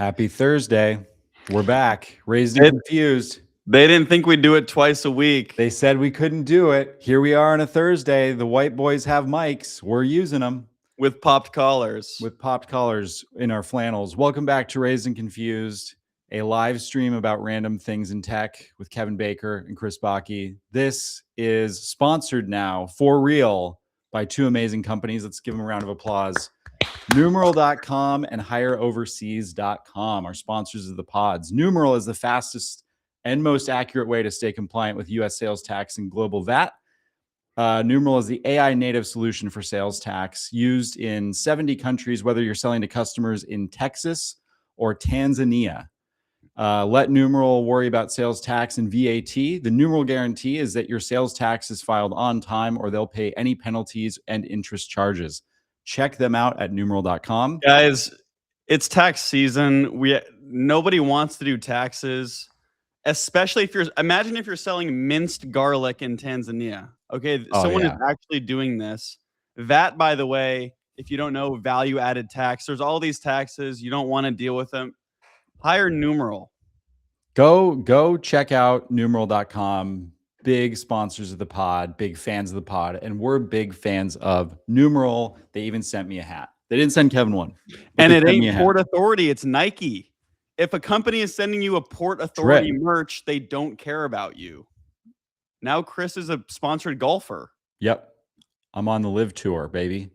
Happy Thursday. We're back. Raised and confused. They didn't think we'd do it twice a week. They said we couldn't do it. Here we are on a Thursday. The white boys have mics. We're using them. With popped collars. With popped collars in our flannels. Welcome back to Raised and Confused, a live stream about random things in tech with Kevin Baker and Chris Bakke. This is sponsored now for real by two amazing companies. Let's give them a round of applause. Numeral.com and higheroverseas.com are sponsors of the pods. Numeral is the fastest and most accurate way to stay compliant with U.S. sales tax and global VAT. Numeral is the AI native solution for sales tax used in 70 countries, whether you're selling to customers in Texas or Tanzania. Let Numeral worry about sales tax and VAT. The Numeral guarantee is that your sales tax is filed on time or they'll pay any penalties and interest charges. Check them out at numeral.com. Guys, it's tax season. Nobody wants to do taxes, especially if imagine if you're selling minced garlic in Tanzania. Okay, someone is actually doing this. VAT, by the way, if you don't know, value added tax. There's all these taxes. You don't want to deal with them. Hire Numeral. Go check out numeral.com. Big sponsors of the pod, big fans of the pod, and we're big fans of Numeral. They even sent me a hat. They didn't send Kevin one. And it ain't Port Authority, it's Nike. If a company is sending you a Port Authority merch, they don't care about you. Now Chris is a sponsored golfer. Yep. I'm on the live tour, baby.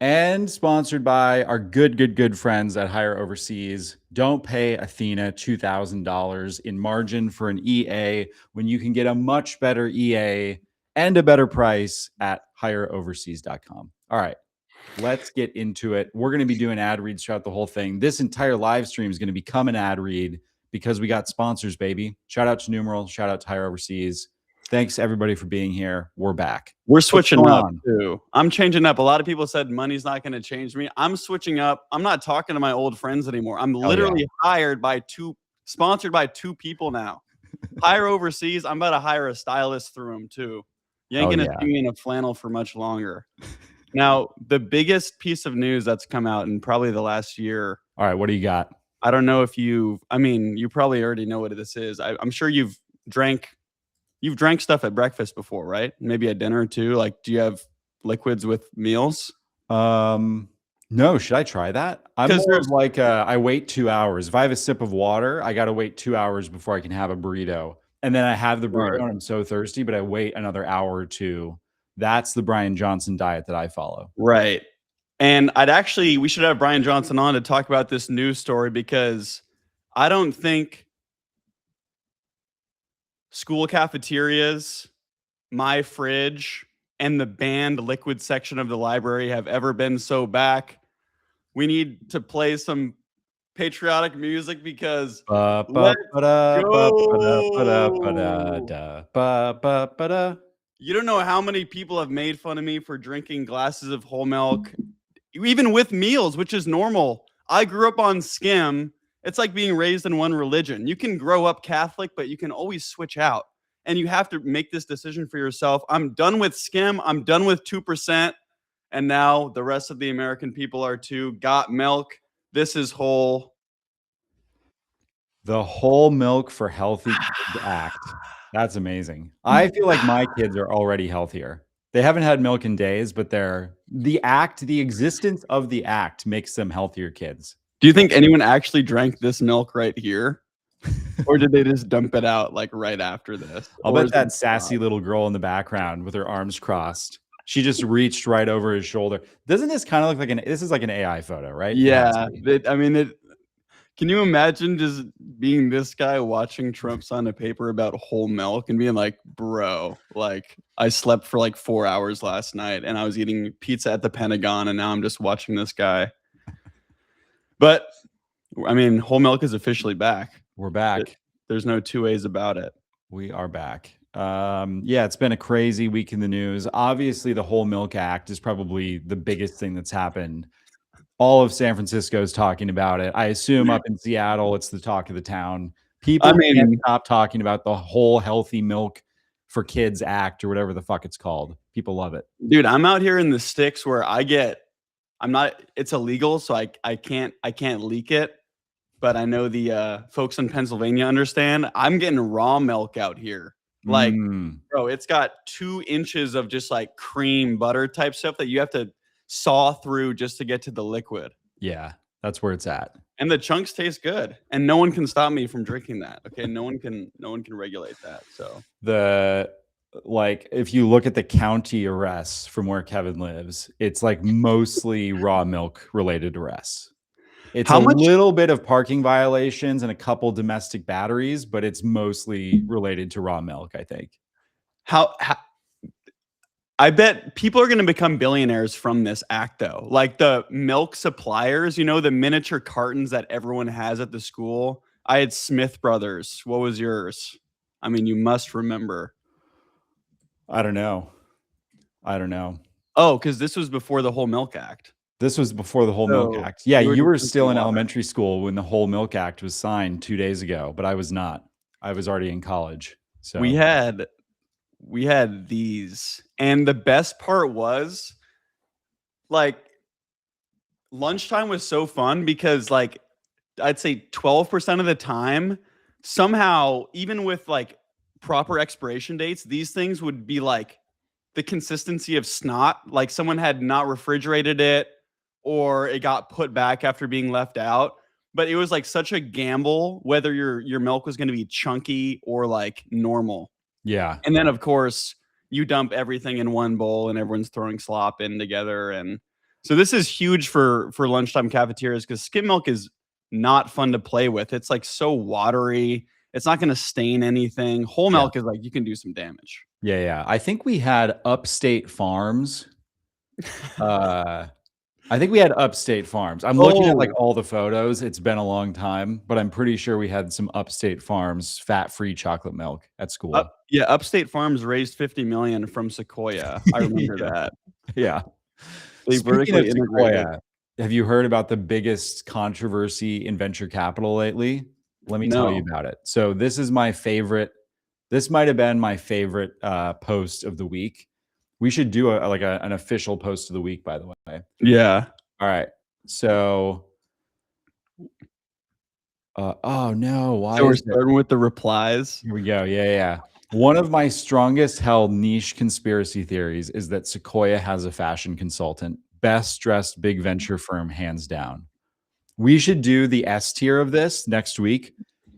And sponsored by our good friends at Higher Overseas. Don't pay Athena $2,000 in margin for an EA when you can get a much better EA and a better price at higheroverseas.com. All right, let's get into it. We're going to be doing ad reads throughout the whole thing. This entire live stream is going to become an ad read because we got sponsors, baby. Shout out to Numeral. Shout out to Higher Overseas. Thanks everybody for being here. We're back. We're switching up too. I'm changing up. A lot of people said money's not going to change me. I'm switching up. I'm not talking to my old friends anymore. I'm literally sponsored by two people now. Hire Overseas. I'm about to hire a stylist through them too. You ain't going to see me in a flannel for much longer. Now, the biggest piece of news that's come out in probably the last year. All right, what do you got? I don't know if you probably already know what this is. I'm sure you've drank stuff at breakfast before, right? Maybe at dinner too. Like, do you have liquids with meals? No. Should I try that? I'm more of like I wait 2 hours. If I have a sip of water, I got to wait 2 hours before I can have a burrito. And then I have the burrito and I'm so thirsty, but I wait another hour or two. That's the Brian Johnson diet that I follow. Right. And we should have Brian Johnson on to talk about this news story because I don't think school cafeterias, my fridge, and the banned liquid section of the library have ever been so back. We need to play some patriotic music because let's go. You don't know how many people have made fun of me for drinking glasses of whole milk, even with meals, which is normal. I grew up on skim. It's like being raised in one religion. You can grow up Catholic, but you can always switch out. And you have to make this decision for yourself. I'm done with skim. I'm done with 2%. And now the rest of the American people are too. Got milk. This is whole. The Whole Milk for Healthy Kids Act. That's amazing. I feel like my kids are already healthier. They haven't had milk in days, but the existence of the act makes them healthier kids. Do you think anyone actually drank this milk right here? Or did they just dump it out like right after this? I'll bet that sassy little girl in the background with her arms crossed. She just reached right over his shoulder. Doesn't this kind of look like this is like an AI photo, right? Yeah. Can you imagine just being this guy watching Trump sign a paper about whole milk and being like, bro, like I slept for like 4 hours last night and I was eating pizza at the Pentagon and now I'm just watching this guy. But I mean, whole milk is officially back. We're back. There's no two ways about it. We are back. It's been a crazy week in the news. Obviously, the Whole Milk Act is probably the biggest thing that's happened. All of San Francisco is talking about it. I assume up in Seattle, it's the talk of the town. People can't stop talking about the whole Healthy Milk for Kids Act or whatever the fuck it's called. People love it. Dude, I'm out here in the sticks where it's illegal, so I can't leak it. but I know the folks in Pennsylvania understand. I'm getting raw milk out here. Like, Mm, bro, it's got 2 inches of just like cream butter type stuff that you have to saw through just to get to the liquid. yeah, that's where it's at. And the chunks taste good, and no one can stop me from drinking that. Okay, no one can regulate that. So The like if you look at the county arrests from where Kevin lives, it's like mostly raw milk related arrests. It's a how much? little bit of parking violations and a couple domestic batteries, but it's mostly related to raw milk, I think. How I bet people are going to become billionaires from this act, though. Like the milk suppliers, the miniature cartons that everyone has at the school. I had Smith Brothers. What was yours? I mean, you must remember. I don't know. I don't know. Oh, because this was before the whole Milk Act. This was before the Whole Milk So Act. Yeah, you were you just were drinking still in water. elementary school when the Whole Milk Act was signed 2 days ago, but I was not. I was already in college. So We had these, and the best part was like lunchtime was so fun because like I'd say 12% of the time, somehow, even with like proper expiration dates, these things would be like the consistency of snot. Like someone had not refrigerated it or it got put back after being left out. But it was like such a gamble whether your milk was going to be chunky or like normal. yeah. And then of course you dump everything in one bowl and everyone's throwing slop in together. And so this is huge for lunchtime cafeterias because skim milk is not fun to play with. It's like so watery. It's not going to stain anything. Whole Yeah. milk is like you can do some damage. Yeah, yeah. I think we had Upstate Farms. I think we had Upstate Farms. I'm looking at like Oh, all the photos. It's been a long time, but I'm pretty sure we had some Upstate Farms fat-free chocolate milk at school. yeah, Upstate Farms raised 50 million from Sequoia. I remember Yeah. that. Yeah. They Speaking of vertically integrated. Sequoia, have you heard about the biggest controversy in venture capital lately? Let me tell you No. about it. So this is my favorite. This might have been my favorite post of the week. We should do an official post of the week, by the way. Yeah. All right. So, oh no, why So we're is it? starting with the replies. Here we go. Yeah, yeah. One of my strongest held niche conspiracy theories is that Sequoia has a fashion consultant, best dressed big venture firm, hands down. We should do the S tier of this next week,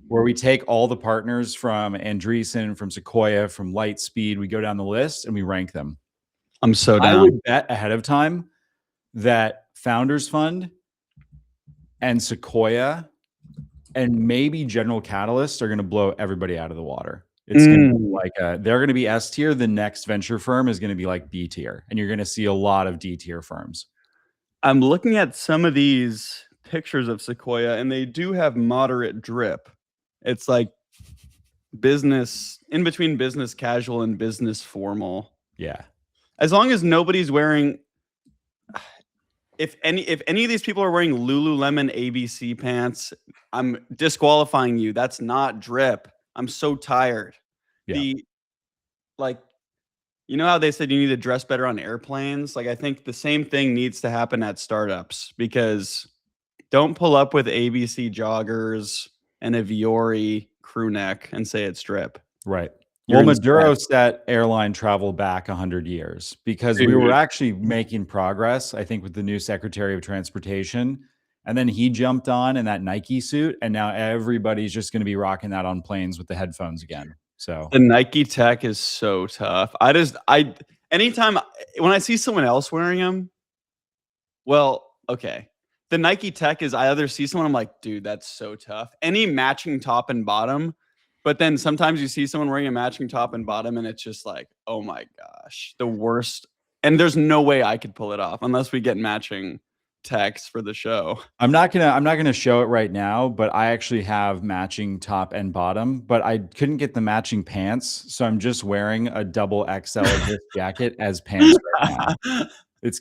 where we take all the partners from Andreessen, from Sequoia, from Lightspeed. We go down the list and we rank them. I'm so I down. would bet ahead of time that Founders Fund and Sequoia and maybe General Catalyst are going to blow everybody out of the water. It's going to be like they're going to be S tier. The next venture firm is going to be like B tier, and you're going to see a lot of D tier firms. I'm looking at some of these pictures of Sequoia, and they do have moderate drip. It's like business in between business casual and business formal. Yeah. As long as nobody's wearing, if any of these people are wearing Lululemon ABC pants, I'm disqualifying you. That's not drip. I'm so tired. Yeah. The like, you know how they said you need to dress better on airplanes? Like I think the same thing needs to happen at startups because don't pull up with ABC joggers and a Viore crew neck and say it's drip. Right. You're Well, in Maduro step. set airline travel back 100 years because we were Dude, actually making progress, I think, with the new Secretary of Transportation. And then he jumped on in that Nike suit, and now everybody's just going to be rocking that on planes with the headphones again. So, the Nike tech is so tough. Anytime when I see someone else wearing them, well, okay. The Nike tech is I either see someone, I'm like, dude, that's so tough. Any matching top and bottom. But then sometimes you see someone wearing a matching top and bottom, and it's just like, oh my gosh, the worst. And there's no way I could pull it off unless we get matching techs for the show. I'm not gonna show it right now, but I actually have matching top and bottom, but I couldn't get the matching pants, so I'm just wearing a double XL of this jacket as pants right now.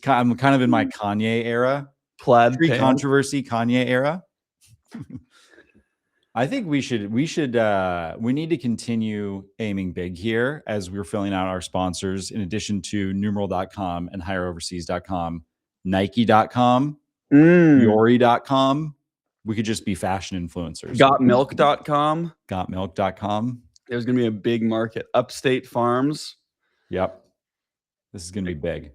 I'm kind of in my Kanye era, Plaid pants. pre-controversy Kanye era. I think we need to continue aiming big here as we're filling out our sponsors in addition to numeral.com and higheroverseas.com, nike.com, Yori.com, We could just be fashion influencers. Gotmilk.com. Gotmilk.com. There's going to be a big market. Upstate Farms. Yep. This is going to be big.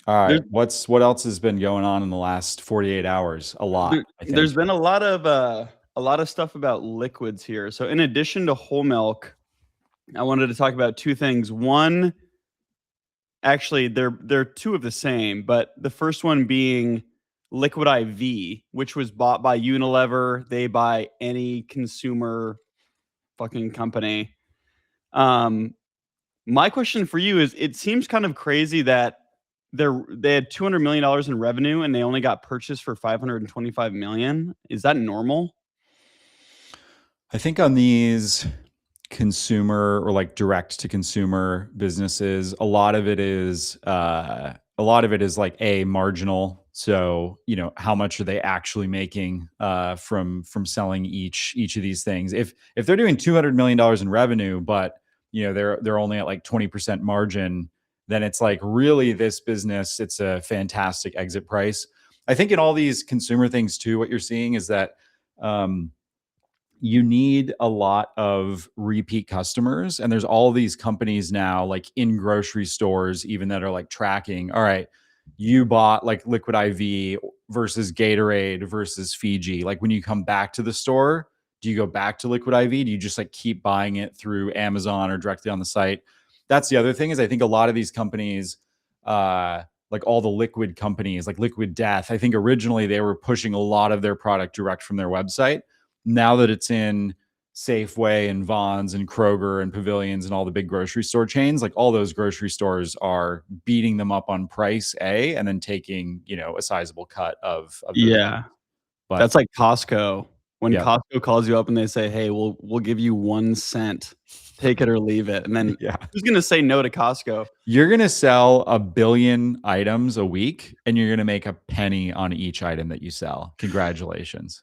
All right. What else has been going on in the last 48 hours? A lot, I think. There's been a lot of stuff about liquids here. So in addition to whole milk, I wanted to talk about two things. One, actually, they're two of the same, but the first one being Liquid IV, which was bought by Unilever. They buy any consumer fucking company. My question for you is: it seems kind of crazy that they had $200 million in revenue and they only got purchased for $525 million. Is that normal? I think on these consumer or like direct to consumer businesses, a lot of it is like a marginal. So, how much are they actually making from selling each of these things? If they're doing $200 million in revenue, but they're only at like 20% margin, then it's like, really, this business, it's a fantastic exit price. I think in all these consumer things too, what you're seeing is that you need a lot of repeat customers, and there's all these companies now, like in grocery stores even, that are like tracking, all right, you bought like Liquid IV versus Gatorade versus Fiji. Like when you come back to the store, do you go back to Liquid IV? Do you just like keep buying it through Amazon or directly on the site? That's the other thing, is I think a lot of these companies, like all the liquid companies, like Liquid Death, I think originally they were pushing a lot of their product direct from their website. Now that it's in Safeway and Vons and Kroger and Pavilions and all the big grocery store chains, like all those grocery stores are beating them up on price, and then taking, a sizable cut of Yeah. But that's like Costco. When Yeah. Costco calls you up and they say, "Hey, we'll give you 1 cent. Take it or leave it." And then who's going to say no to Costco? You're going to sell 1 billion items a week and you're going to make a penny on each item that you sell. Congratulations.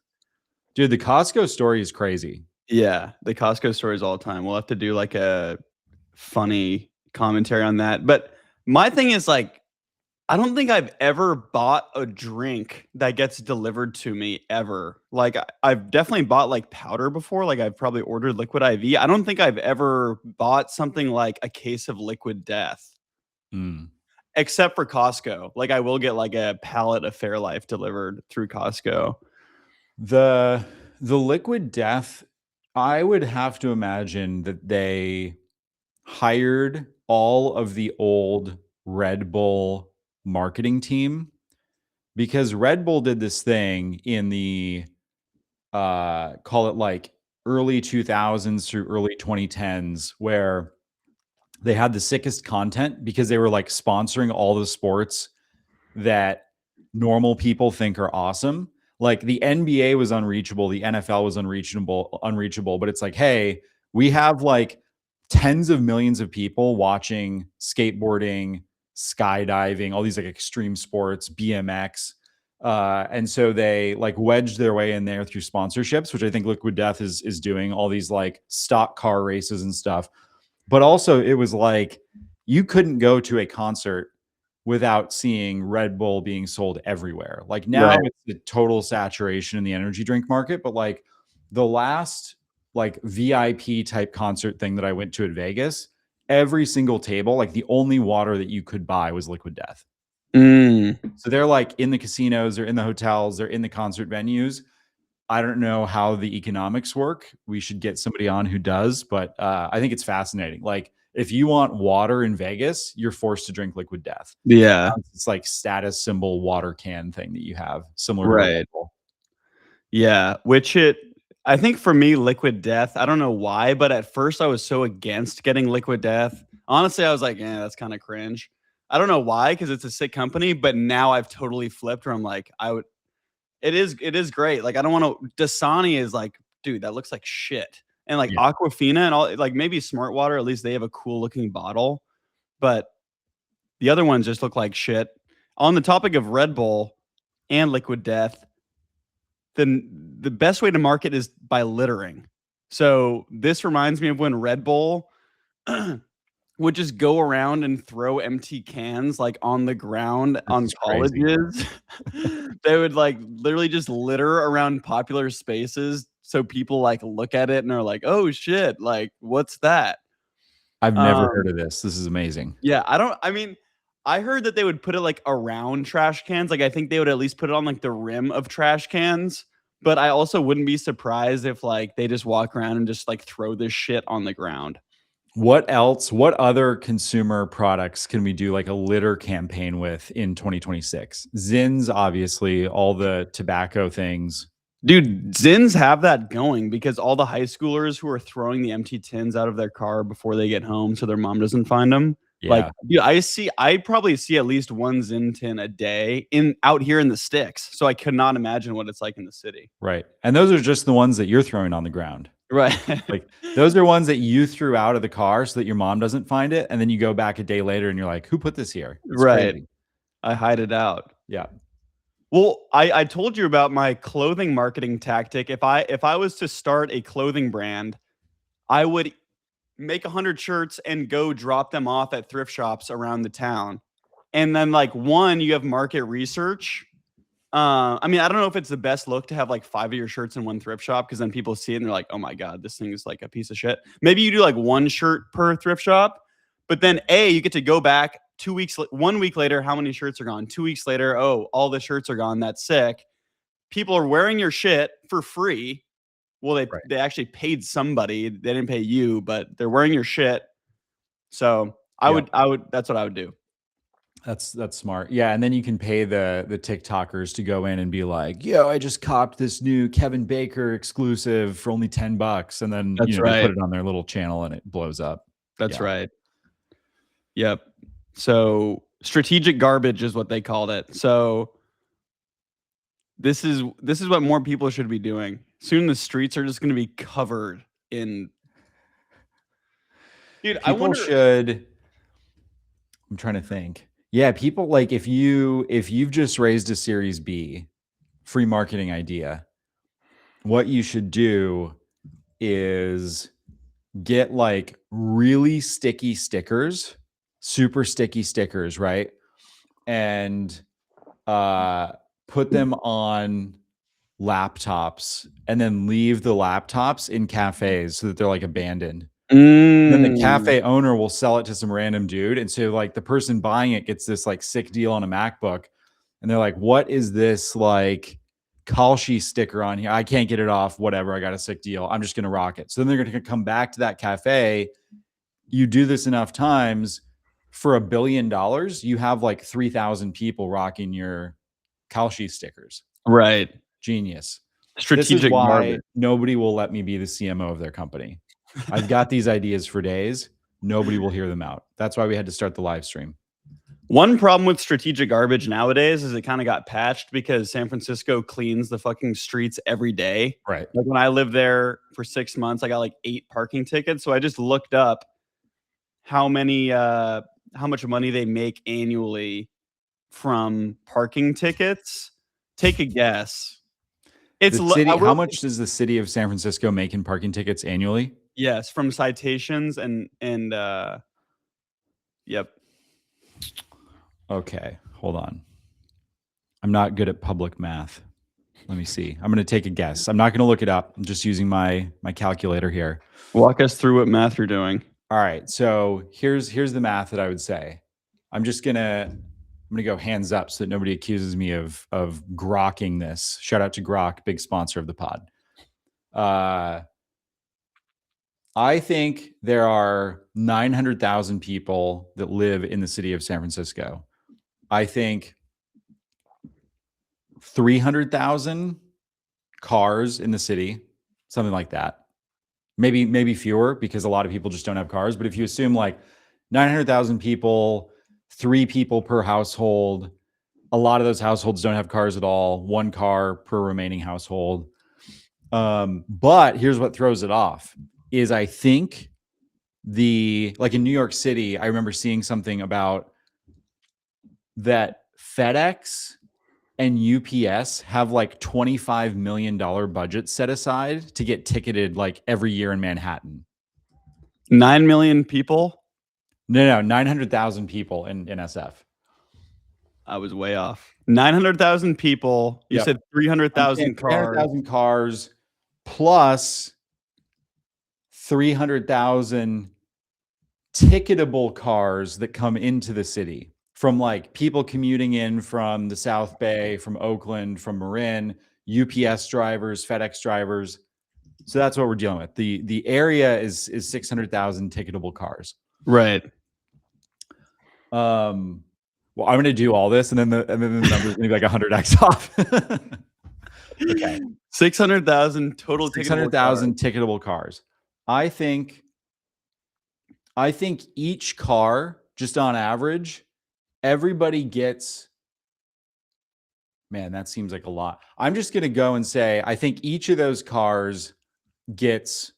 Dude, the Costco story is crazy. Yeah, the Costco stories all the time. We'll have to do like a funny commentary on that. But my thing is, like, I don't think I've ever bought a drink that gets delivered to me ever. Like I've definitely bought like powder before. Like I've probably ordered Liquid IV. I don't think I've ever bought something like a case of Liquid Death. Except for Costco. Like I will get like a pallet of Fairlife delivered through Costco. The Liquid Death, I would have to imagine that they hired all of the old Red Bull marketing team, because Red Bull did this thing in the call it like early 2000s through early 2010s, where they had the sickest content because they were like sponsoring all the sports that normal people think are awesome. Like the NBA was unreachable, the NFL was unreachable, but it's like, hey, we have like tens of millions of people watching skateboarding, skydiving, all these like extreme sports, BMX. And so they like wedged their way in there through sponsorships, which I think Liquid Death is doing, all these like stock car races and stuff. But also it was like, you couldn't go to a concert without seeing Red Bull being sold everywhere. Like now it's the total saturation in the energy drink market, but like the last like VIP type concert thing that I went to at Vegas, every single table, like the only water that you could buy was Liquid Death. So they're like in the casinos, they're in the hotels, they're in the concert venues. I don't know how the economics work. We should get somebody on who does, but I think it's fascinating. Like if you want water in Vegas, you're forced to drink Liquid Death. Yeah. It's like status symbol water can thing that you have, similar to Right. Yeah, I think for me, Liquid Death, I don't know why, but at first I was so against getting Liquid Death. Honestly, I was like, that's kind of cringe. I don't know why, because it's a sick company, but now I've totally flipped where I'm like, it is great. Like I don't want to, Dasani is like, dude, that looks like shit. And like Aquafina and all, like maybe Smart Water, at least they have a cool looking bottle, but the other ones just look like shit. On the topic of Red Bull and Liquid Death, then the best way to market is by littering. So this reminds me of when Red Bull would just go around and throw empty cans like on the ground This on is crazy. colleges. They would like literally just litter around popular spaces so people like look at it and are like, "Oh shit, like what's that?" I've never heard Um of this. This is amazing. yeah, I mean, I heard that they would put it like around trash cans. Like I think they would at least put it on like the rim of trash cans. But I also wouldn't be surprised if like they just walk around and just like throw this shit on the ground. What else? What other consumer products can we do like a litter campaign with in 2026? Zins, obviously, all the tobacco things. Dude, Zins have that going because all the high schoolers who are throwing the empty tins out of their car before they get home so their mom doesn't find them. Like, Yeah, dude, I probably see at least one Zin tin a day in out here in the sticks. So I could not imagine what it's like in the city. right. And those are just the ones that you're throwing on the ground. Right. Like those are ones that you threw out of the car so that your mom doesn't find it. And then you go back a day later and you're like, who put this here? It's Right. crazy. I hide it out. Yeah. Well, I told you about my clothing marketing tactic. If I was to start a clothing brand, I would make 100 shirts and go drop them off at thrift shops around the town. And then like one, you have market research. I mean, I don't know if it's the best look to have like 5 of your shirts in one thrift shop because then people see it and they're like, "Oh my god, this thing is like a piece of shit." Maybe you do like one shirt per thrift shop, but then you get to go back 2 weeks, 1 week later, how many shirts are gone? 2 weeks later, oh, all the shirts are gone. That's sick. People are wearing your shit for free. Well, they Right. they actually paid somebody. They didn't pay you, but they're wearing your shit. So Yeah. I would. That's what I would do. That's smart. Yeah, and then you can pay the TikTokers to go in and be like, "Yo, I just copped this new Kevin Baker exclusive for only $10." And then, That's they right. put it on their little channel and it blows up. That's Yeah. right. Yep. So strategic garbage is what they called it. So this is what more people should be doing. Soon the streets are just going to be covered in. Dude, I People wonder. should I'm trying to think. Yeah, people like if you've just raised a Series B free marketing idea, what you should do is get like really sticky stickers, super sticky stickers, right? And put them on laptops and then leave the laptops in cafes so that they're like abandoned. And then the Mm, cafe owner will sell it to some random dude. And so like the person buying it gets this like sick deal on a MacBook. And they're like, what is this like Kalshi sticker on here? I can't get it off. Whatever. I got a sick deal. I'm just going to rock it. So then they're going to come back to that cafe. You do this enough times for $1 billion, you have like 3,000 people rocking your Kalshi stickers. right. Genius. This is Strategic why garbage. nobody will let me be the CMO of their company. I've got these ideas for days. Nobody will hear them out. That's why we had to start the live stream. One problem with strategic garbage nowadays is it kind of got patched because San Francisco cleans the fucking streets every day. Right. Like when I lived there for 6 months, I got like 8 parking tickets. So I just looked up how much money they make annually from parking tickets. Take a guess. The I city, how will much does the city of San Francisco make in parking tickets annually? yes, from citations and yep. Okay, hold on. I'm not good at public math. Let me see. I'm going to take a guess. I'm not going to look it up. I'm just using my calculator here. Walk us through what math you're doing. All right. So here's the math that I would say. I'm gonna go hands up so that nobody accuses me of grokking this. Shout out to Grok, big sponsor of the pod. I think there are 900,000 people that live in the city of San Francisco. I think 300,000 cars in the city, something like that. Maybe fewer because a lot of people just don't have cars. But if you assume like 900,000 people, 3 people per household, a lot of those households don't have cars at all. 1 car per remaining household. But here's what throws it off is I think like in New York City, I remember seeing something about that FedEx and UPS have like $25 million budget set aside to get ticketed like every year in Manhattan. 9 million people? No, 900,000 people in SF. I was way off. 900,000 people. You Yep. said 300,000 cars. 300,000 cars plus 300,000 ticketable cars that come into the city from like people commuting in from the South Bay, from Oakland, from Marin, UPS drivers, FedEx drivers. So that's what we're dealing with. The area is 600,000 ticketable cars. Right. Well, I'm going to do all this, and then the number is going to be like 100x off. Okay. 600,000 total 600,000 ticketable cars. I think each car, just on average, everybody gets. Man, that seems like a lot. I'm just going to go and say I think each of those cars gets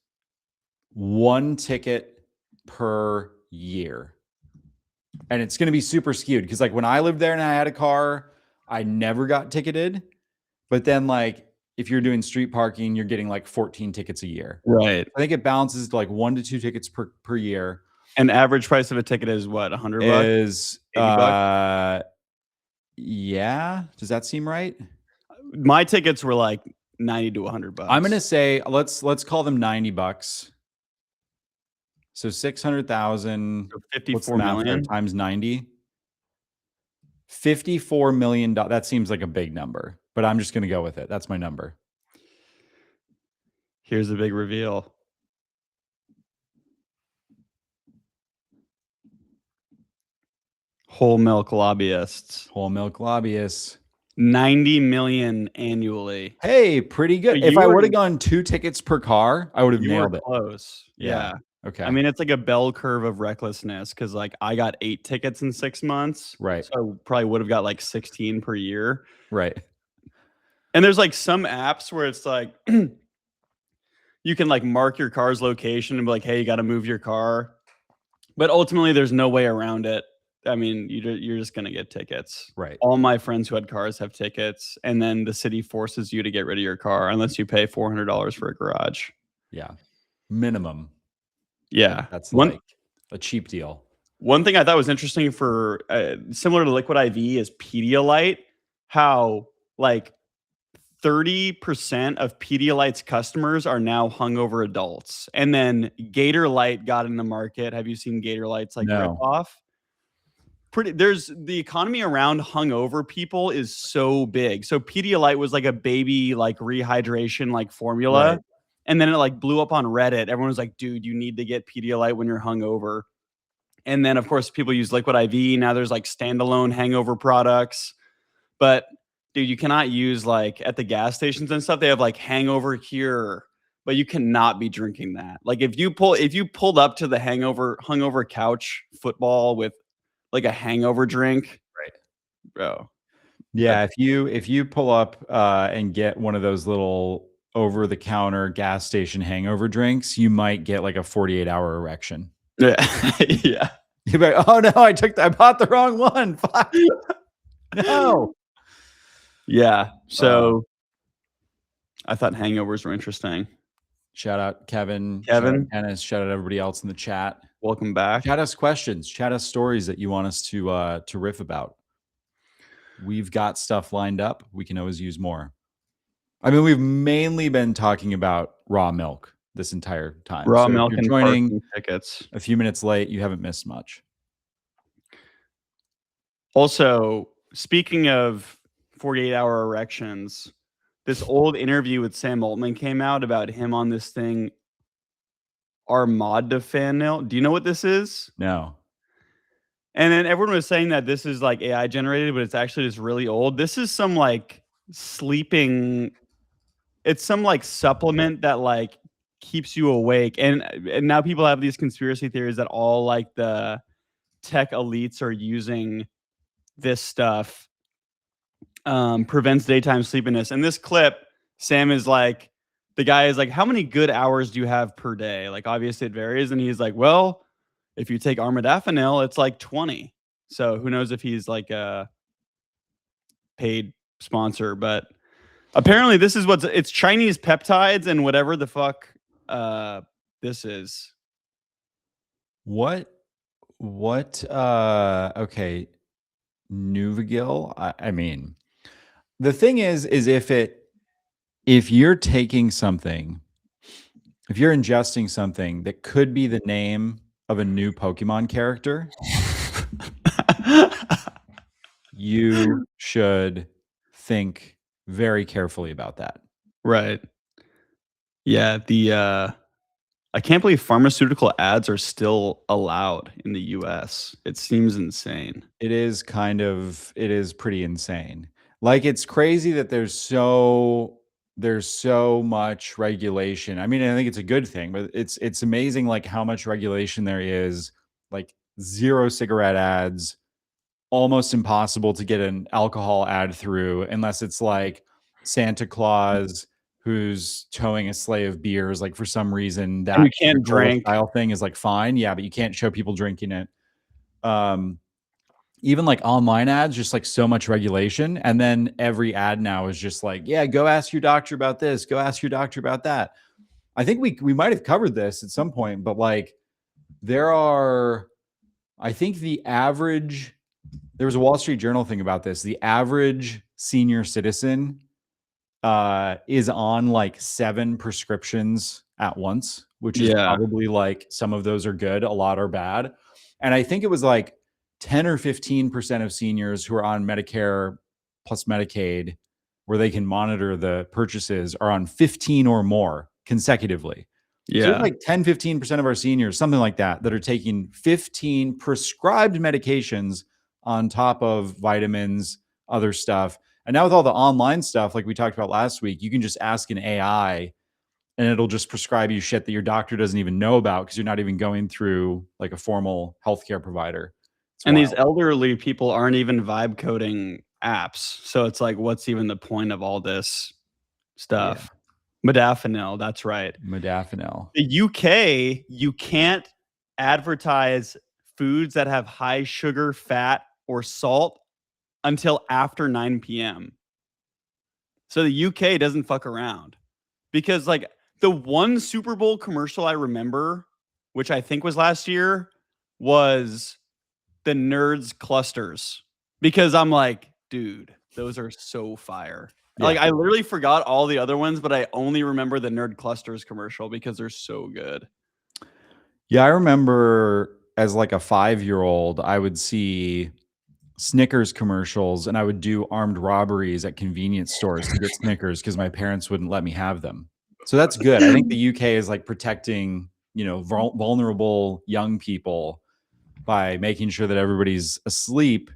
one ticket per year. And it's going to be super skewed because like when I lived there and I had a car, I never got ticketed. But then like if you're doing street parking, you're getting like 14 tickets a year. Right. I think it balances to like 1 to 2 tickets per year. And average price of a ticket is what? $100? Is $80? Yeah. Does that seem right? My tickets were like 90 to $100. I'm gonna say let's call them $90. So 600,000. So 54 million times 90. $54 million. That seems like a big number, but I'm just gonna go with it. That's my number. Here's the big reveal. Whole milk lobbyists. Whole milk lobbyists. 90 million annually. Hey, pretty good. So If I would have gone 2 tickets per car, I would have nailed it. Close. Yeah. Okay. I mean, it's like a bell curve of recklessness because like I got 8 tickets in 6 months. Right. So I probably would have got like 16 per year. Right. And there's like some apps where it's like you can like mark your car's location and be like, hey, you got to move your car. But ultimately, there's no way around it. I mean, you're just going to get tickets. Right. All my friends who had cars have tickets. And then the city forces you to get rid of your car unless you pay $400 for a garage. Yeah. Minimum. Yeah. That's like a cheap deal. One thing I thought was interesting for similar to Liquid IV is Pedialyte, how like 30% of Pedialyte's customers are now hungover adults. And then Gator Light got in the market. Have you seen Gator Light's like rip off? There's the economy around hungover people is so big. So Pedialyte was like a baby like rehydration like formula. Right. And then it like blew up on Reddit. Everyone was like, dude, you need to get Pedialyte when you're hungover. And then of course people use Liquid IV. Now there's like standalone hangover products. But dude, you cannot use like at the gas stations and stuff, they have like hangover cure, but you cannot be drinking that. Like if you pulled up to the hungover couch football with like a hangover drink, right, bro. Yeah, if you pull up and get one of those little over the counter gas station hangover drinks, you might get like a 48-hour erection. Yeah. Yeah. You're like, oh no, I bought the wrong one. Fuck. No. Yeah. So I thought hangovers were interesting. Shout out Kevin. Shout out Dennis. Shout out everybody else in the chat. Welcome back. Chat us questions. Chat us stories that you want us to riff about. We've got stuff lined up. We can always use more. I mean, we've mainly been talking about raw milk this entire time. Raw milk if and you're joining tickets. A few minutes late, you haven't missed much. Also, speaking of 48-hour erections, this old interview with Sam Altman came out about him on this thing, Armada fan nail. Do you know what this is? No. And then everyone was saying that this is like AI generated, but it's actually just really old. This is some like sleeping. It's some like supplement that like keeps you awake. And now people have these conspiracy theories that all like the tech elites are using this stuff. Prevents daytime sleepiness. In this clip, Sam is like, the guy is like, how many good hours do you have per day? Like, obviously it varies. And he's like, well, if you take armodafinil, it's like 20. So who knows if he's like a paid sponsor, but apparently this is it's Chinese peptides and whatever the fuck this is. What What okay, Nuvigil? I mean, the thing is if you're taking something, if you're ingesting something that could be the name of a new Pokemon character, you should think very carefully about that. Right. Yeah, I can't believe pharmaceutical ads are still allowed in the US. It seems insane. It is pretty insane. Like, it's crazy that there's so much regulation. I mean, I think it's a good thing, but it's amazing, like, how much regulation there is, like, 0 cigarette ads, almost impossible to get an alcohol ad through unless it's, like, Santa Claus who's towing a sleigh of beers, like, for some reason, And you that can't Coca-Cola drink. style thing is, like, fine, yeah, but you can't show people drinking it. Um even like online ads, just like so much regulation. And then every ad now is just like, yeah, go ask your doctor about this, go ask your doctor about that. I think we might have covered this at some point, but like there are, I think the average, there was a Wall Street Journal thing about this. The average senior citizen is on like 7 prescriptions at once, which is Yeah. probably like some of those are good, a lot are bad. And I think it was like 10 or 15% of seniors who are on Medicare plus Medicaid, where they can monitor the purchases, are on 15 or more consecutively. So it's Yeah. like 10, 15% of our seniors, something like that, that are taking 15 prescribed medications on top of vitamins, other stuff. And now with all the online stuff, like we talked about last week, you can just ask an AI and it'll just prescribe you shit that your doctor doesn't even know about because you're not even going through like a formal healthcare provider. It's And these wild. elderly people aren't even vibe coding apps. So it's like, what's even the point of all this Yeah. stuff? Modafinil, that's right. Modafinil. The UK, you can't advertise foods that have high sugar, fat, or salt until after 9 p.m. So the UK doesn't fuck around because, like, the one Super Bowl commercial I remember, which I think was last year, was the Nerds clusters because I'm like, dude, those are so fire. Yeah. Like, I literally forgot all the other ones, but I only remember the Nerd clusters commercial because they're so good. Yeah, I remember as like a 5-year-old, I would see Snickers commercials and I would do armed robberies at convenience stores to get Snickers because my parents wouldn't let me have them. So that's good. I think the UK is like protecting, vulnerable young people by making sure that everybody's asleep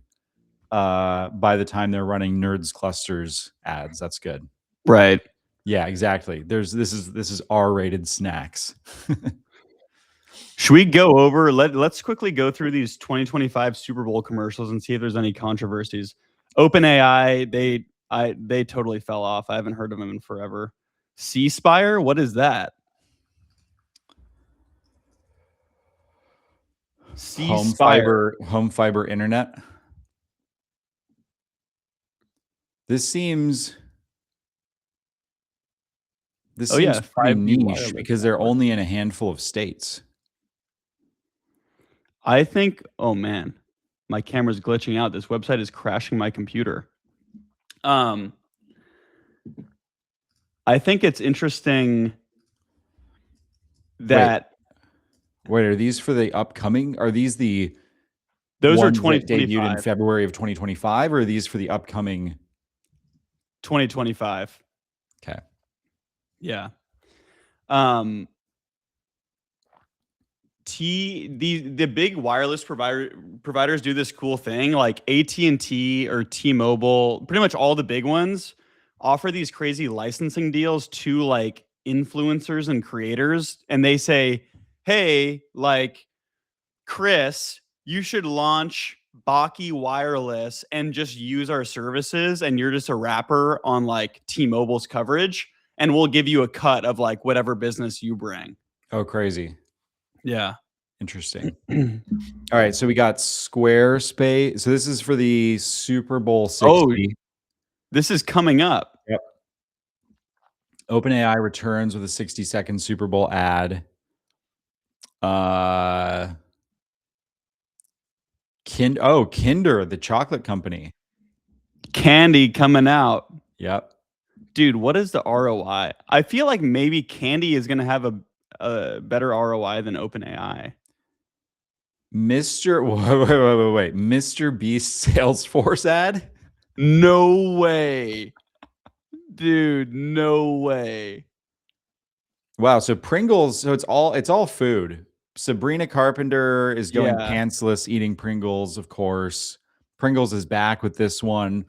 by the time they're running Nerds Clusters ads. That's good. Right. Yeah, exactly. This is R-rated snacks. Should we go over let's quickly go through these 2025 Super Bowl commercials and see if there's any controversies. OpenAI, they totally fell off. I haven't heard of them in forever. C Spire, what is that? C Spire. Home fiber internet. This seems Oh yeah, pretty 5G niche wireless because they're network. only in a handful of states. I think, oh man, my camera's glitching out. This website is crashing my computer. I think it's interesting that Wait, are these for the upcoming? Are these the those are ones that debuted in 2025. February of 2025, or are these for the upcoming? 2025. Okay. Yeah. Um the big wireless providers do this cool thing, like AT&T or T-Mobile, pretty much all the big ones offer these crazy licensing deals to like influencers and creators, and they say, "Hey, like Chris, you should launch Baki Wireless and just use our services, and you're just a rapper on like T-Mobile's coverage, and we'll give you a cut of like whatever business you bring." Oh, crazy. Yeah. Interesting. All right, so we got Squarespace. So this is for the Super Bowl Oh, 60. this is coming up. Yep. OpenAI returns with a 60-second Super Bowl ad. Kinder, the chocolate company. Candy coming out. Yep. Dude, what is the ROI? I feel like maybe Candy is going to have a better ROI than OpenAI. Mr. Wait. Mr. Beast Salesforce ad? No way. Dude, no way. Wow, so Pringles, so it's all food. Sabrina Carpenter is going Yeah. pantsless eating Pringles, of course. Pringles is back with this one.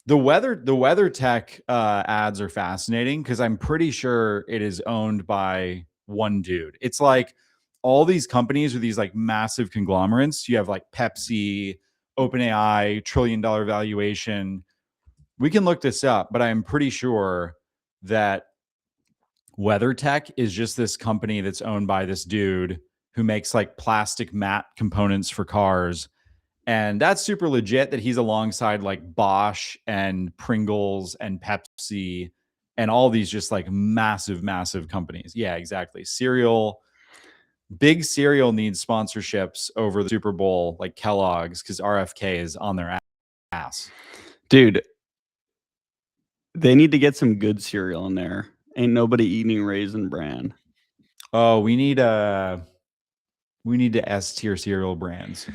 The WeatherTech ads are fascinating because I'm pretty sure it is owned by one dude. It's like all these companies are these like massive conglomerates. You have like Pepsi, OpenAI, $1 trillion valuation. We can look this up, but I'm pretty sure that WeatherTech is just this company that's owned by this dude who makes like plastic mat components for cars. And that's super legit that he's alongside like Bosch and Pringles and Pepsi and all these just like massive, massive companies. Yeah, exactly. Big cereal needs sponsorships over the Super Bowl, like Kellogg's, because RFK is on their ass. Dude, they need to get some good cereal in there. Ain't nobody eating Raisin Bran. Oh, we need to S tier cereal brands.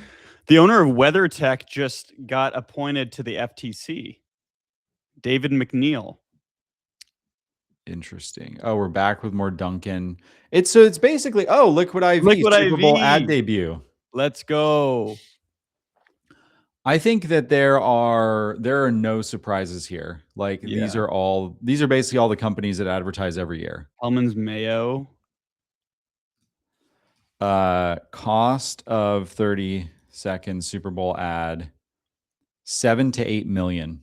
The owner of WeatherTech just got appointed to the FTC. David McNeil. Interesting. Oh, we're back with more Dunkin'. It's basically Liquid IV Super Bowl ad debut. Let's go. I think that there are no surprises here. Like these are basically all the companies that advertise every year. Hellman's Mayo. Cost of 30-second Super Bowl ad, $7 to $8 million.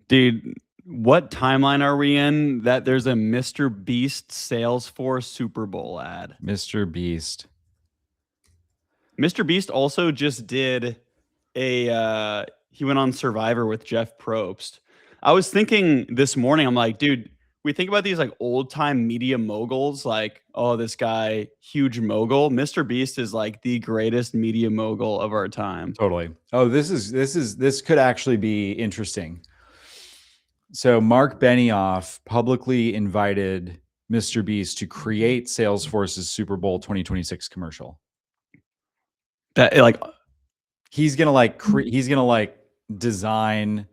Dude, what timeline are we in that there's a Mr. Beast Salesforce Super Bowl ad? Mr. Beast. Mr. Beast also just did he went on Survivor with Jeff Probst. I was thinking this morning, I'm like, dude, we think about these like old time media moguls, like, oh, this guy, huge mogul. Mr. Beast is like the greatest media mogul of our time. Totally. Oh, this could actually be interesting. So Mark Benioff publicly invited Mr. Beast to create Salesforce's Super Bowl 2026 commercial. That like he's gonna design.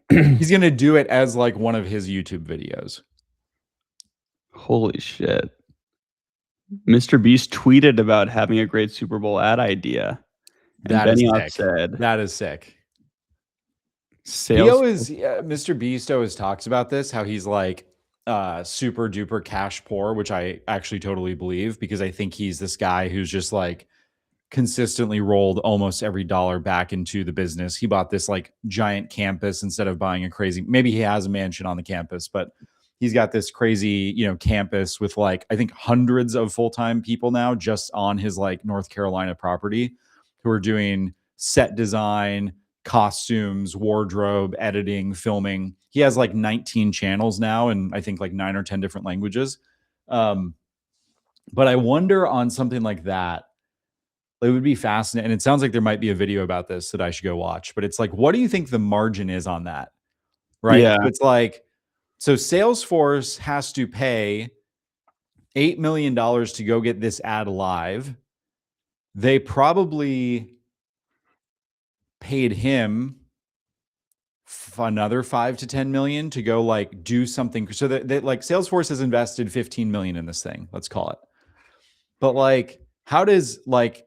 He's gonna do it as like one of his YouTube videos. Holy shit. Mr. Beast tweeted about having a great Super Bowl ad idea. And Benioff said, that is sick. Mr. Beast always talks about this, how he's like super duper cash poor, which I actually totally believe, because I think he's this guy who's just like consistently rolled almost every dollar back into the business. He bought this like giant campus instead of buying a crazy, maybe he has a mansion on the campus, but he's got this crazy, campus with like, I think hundreds of full-time people now just on his like North Carolina property who are doing set design, costumes, wardrobe, editing, filming. He has like 19 channels now and I think like 9 or 10 different languages. But I wonder on something like that, it would be fascinating. And it sounds like there might be a video about this that I should go watch, but it's like, what do you think the margin is on that? Right. Yeah. It's like, so Salesforce has to pay $8 million to go get this ad live. They probably paid him another 5 to 10 million to go like do something. So that like Salesforce has invested 15 million in this thing, let's call it. But like, how does like,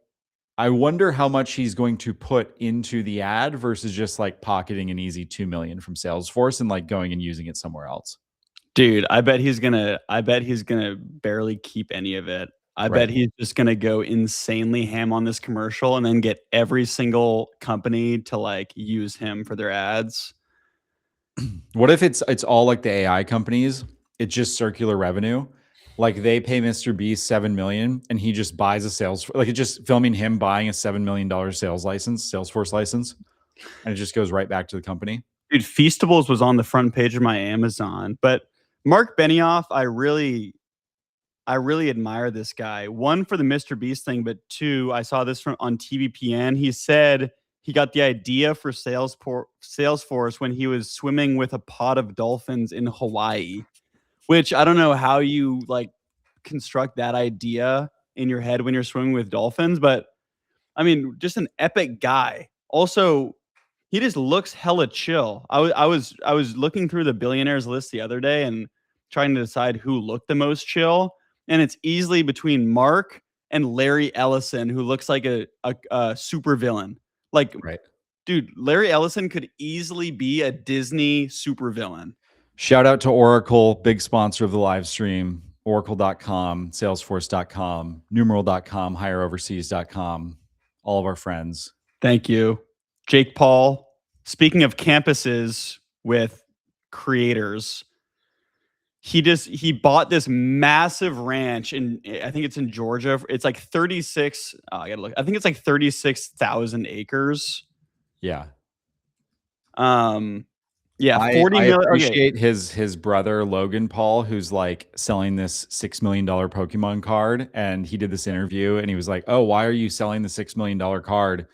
I wonder how much he's going to put into the ad versus just like pocketing an easy 2 million from Salesforce and like going and using it somewhere else. Dude, I bet he's gonna barely keep any of it. I bet he's just gonna go insanely ham on this commercial and then get every single company to like use him for their ads. What if it's all like the AI companies? It's just circular revenue. Like they pay Mr. Beast $7 million and he just buys a it's just filming him buying a $7 million Salesforce license. And it just goes right back to the company. Dude, Feastables was on the front page of my Amazon, but Mark Benioff, I really I really admire this guy. One, for the Mr. Beast thing, but two, I saw this from on TVPN. He said he got the idea for Salesforce when he was swimming with a pod of dolphins in Hawaii, which I don't know how you like construct that idea in your head when you're swimming with dolphins, but I mean, just an epic guy. Also, he just looks hella chill. I was looking through the billionaires list the other day and trying to decide who looked the most chill, and it's easily between Mark and Larry Ellison, who looks like a super villain. Like, Right. dude, Larry Ellison could easily be a Disney super villain. Shout out to Oracle, big sponsor of the live stream. Oracle.com, Salesforce.com, numeral.com, higheroverseas.com. All of our friends. Thank you, Jake Paul. Speaking of campuses with creators, he bought this massive ranch in, I think it's in Georgia. It's like 36. I gotta look. I think it's like 36,000 acres. Yeah. Yeah, I 40 million. Okay. appreciate his brother Logan Paul, who's like selling this $6 million Pokemon card, and he did this interview and he was like, "Oh, why are you selling the $6 million card?"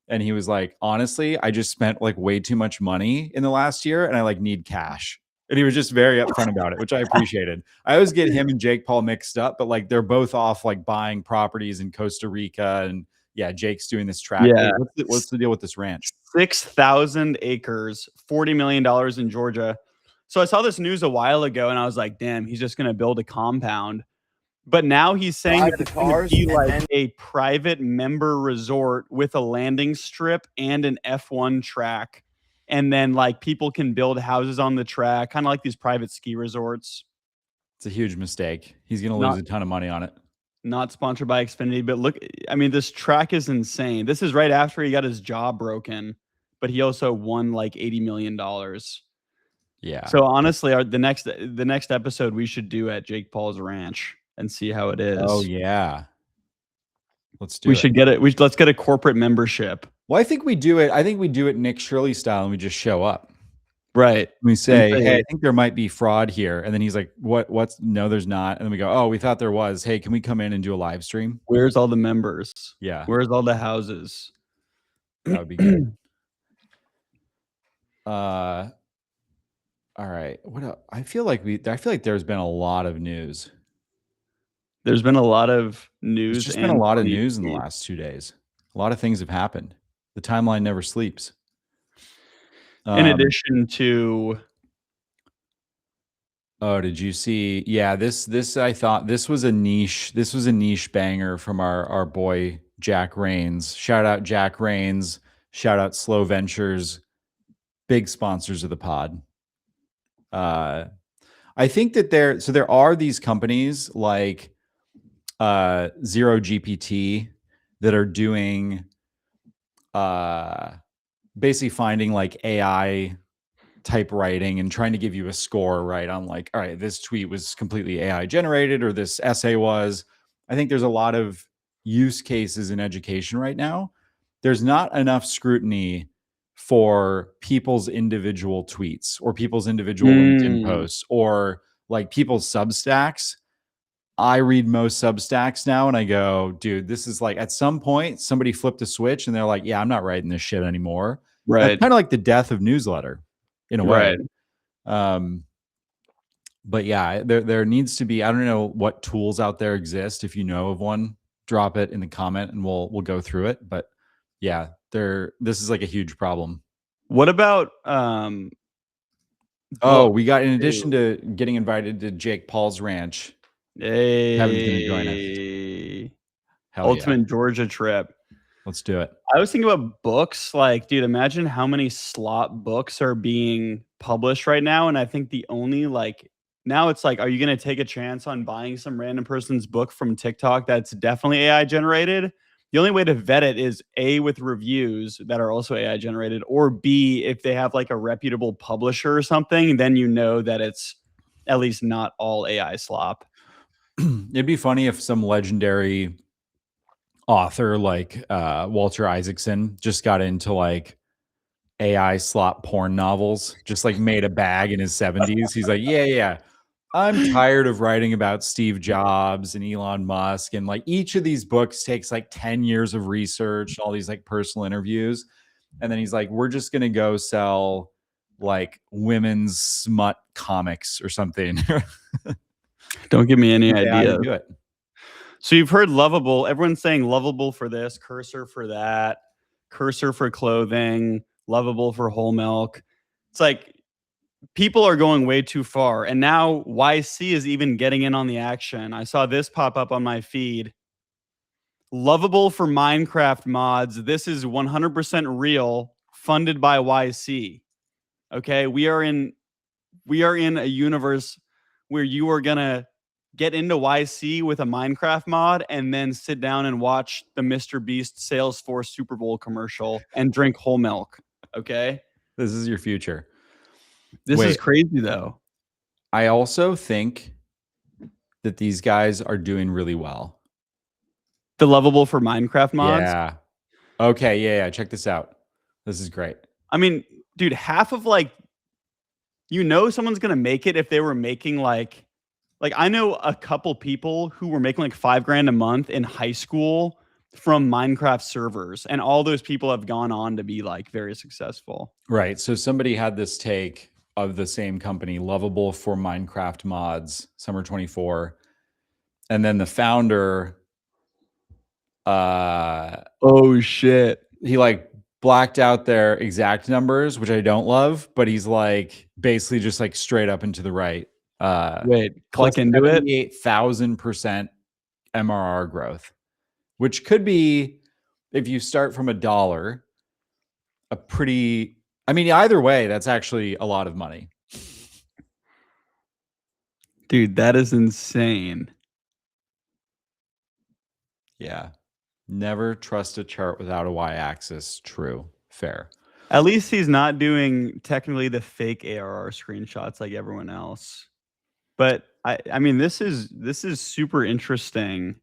And he was like, "Honestly, I just spent like way too much money in the last year and I like need cash." And he was just very upfront about it, which I appreciated. I always get him and Jake Paul mixed up, but like they're both off like buying properties in Costa Rica, and yeah, Jake's doing this track. Yeah. What's the deal with this ranch? 6,000 acres, $40 million in Georgia. So I saw this news a while ago and I was like, damn, he's just going to build a compound. But now he's saying that it's going to be like a private member resort with a landing strip and an F1 track. And then like people can build houses on the track, kind of like these private ski resorts. It's a huge mistake. He's going to lose a ton of money on it. Not sponsored by Xfinity, but look, I mean, this track is insane. This is right after he got his jaw broken, but he also won like $80 million. Yeah. So honestly, the next episode we should do at Jake Paul's ranch and see how it is. Oh yeah. Let's do we it. should get it. Let's get a corporate membership. Well, I think we do it Nick Shirley style, and we just show up. Right. We say, "Hey, I think there might be fraud here," and then he's like, "What's? No, there's not." And then we go, "Oh, we thought there was. Hey, can we come in and do a live stream?" Where's all the members? Yeah. Where's all the houses? That would be good. All right. What else? I feel like there's been a lot of news. There's been a lot of news. There's just been a lot of news in the last 2 days. A lot of things have happened. The timeline never sleeps. In addition to, oh, did you see? Yeah, this I thought this was a niche. This was a niche banger from our boy Jack Rains. Shout out Jack Rains. Shout out Slow Ventures. Big sponsors of the pod. I think that there are these companies like Zero GPT that are doing basically finding like AI type writing and trying to give you a score, right, on like, all right, this tweet was completely AI generated or this essay was. I think there's a lot of use cases in education right now. There's not enough scrutiny for people's individual tweets or people's individual LinkedIn posts or like people's Substacks. I read most Substacks now and I go, dude, this is like at some point somebody flipped a switch and they're like, yeah, I'm not writing this shit anymore. right. That's kind of like the death of newsletter in a way. Right. But yeah, there needs to be, I don't know what tools out there exist. If you know of one, drop it in the comment and we'll go through it. But yeah, this is like a huge problem. What about oh, we got, in addition to getting invited to Jake Paul's ranch, Kevin's gonna join us. Hell Ultimate yeah. Georgia trip. Let's do it. I was thinking about books. Like, dude, imagine how many slop books are being published right now. And I think the only like now it's like, are you going to take a chance on buying some random person's book from TikTok that's definitely AI generated? The only way to vet it is A, with reviews that are also AI generated, or B, if they have like a reputable publisher or something, then you know that it's at least not all AI slop. It'd be funny if some legendary author like Walter Isaacson just got into like AI slop porn novels, just like made a bag in his 70s. He's like, yeah, I'm tired of writing about Steve Jobs and Elon Musk, and like each of these books takes like 10 years of research, all these like personal interviews. And then he's like, we're just going to go sell like women's smut comics or something. Don't give me any Okay, how to idea. do it. So you've heard lovable. Everyone's saying lovable for this, cursor for that, cursor for clothing, lovable for whole milk. It's like people are going way too far. And now YC is even getting in on the action. I saw this pop up on my feed. Lovable for Minecraft mods. This is 100% real, funded by YC. Okay, we are in a universe where you are gonna get into YC with a Minecraft mod and then sit down and watch the Mr. Beast Salesforce Super Bowl commercial and drink whole milk. Okay, This is your future. this Wait, is crazy though. I also think that these guys are doing really well. The lovable for Minecraft mods. Yeah. Okay. Yeah. Check this out. This is great. I mean, dude, half of someone's gonna make it if they were making like I know a couple people who were making like $5,000 a month in high school from Minecraft servers, and all those people have gone on to be like very successful. Right. So somebody had this take of the same company, Lovable for Minecraft Mods, Summer 24. And then the founder, Oh shit. he like blacked out their exact numbers, which I don't love, but he's like basically just like straight up and to the right. Wait, Plus click into it. 78,000% MRR growth, which could be, if you start from $1, a pretty, I mean, either way, that's actually a lot of money. Dude, that is insane. Yeah. Never trust a chart without a y-axis. True. Fair. At least he's not doing technically the fake ARR screenshots like everyone else. But I mean, this is super interesting.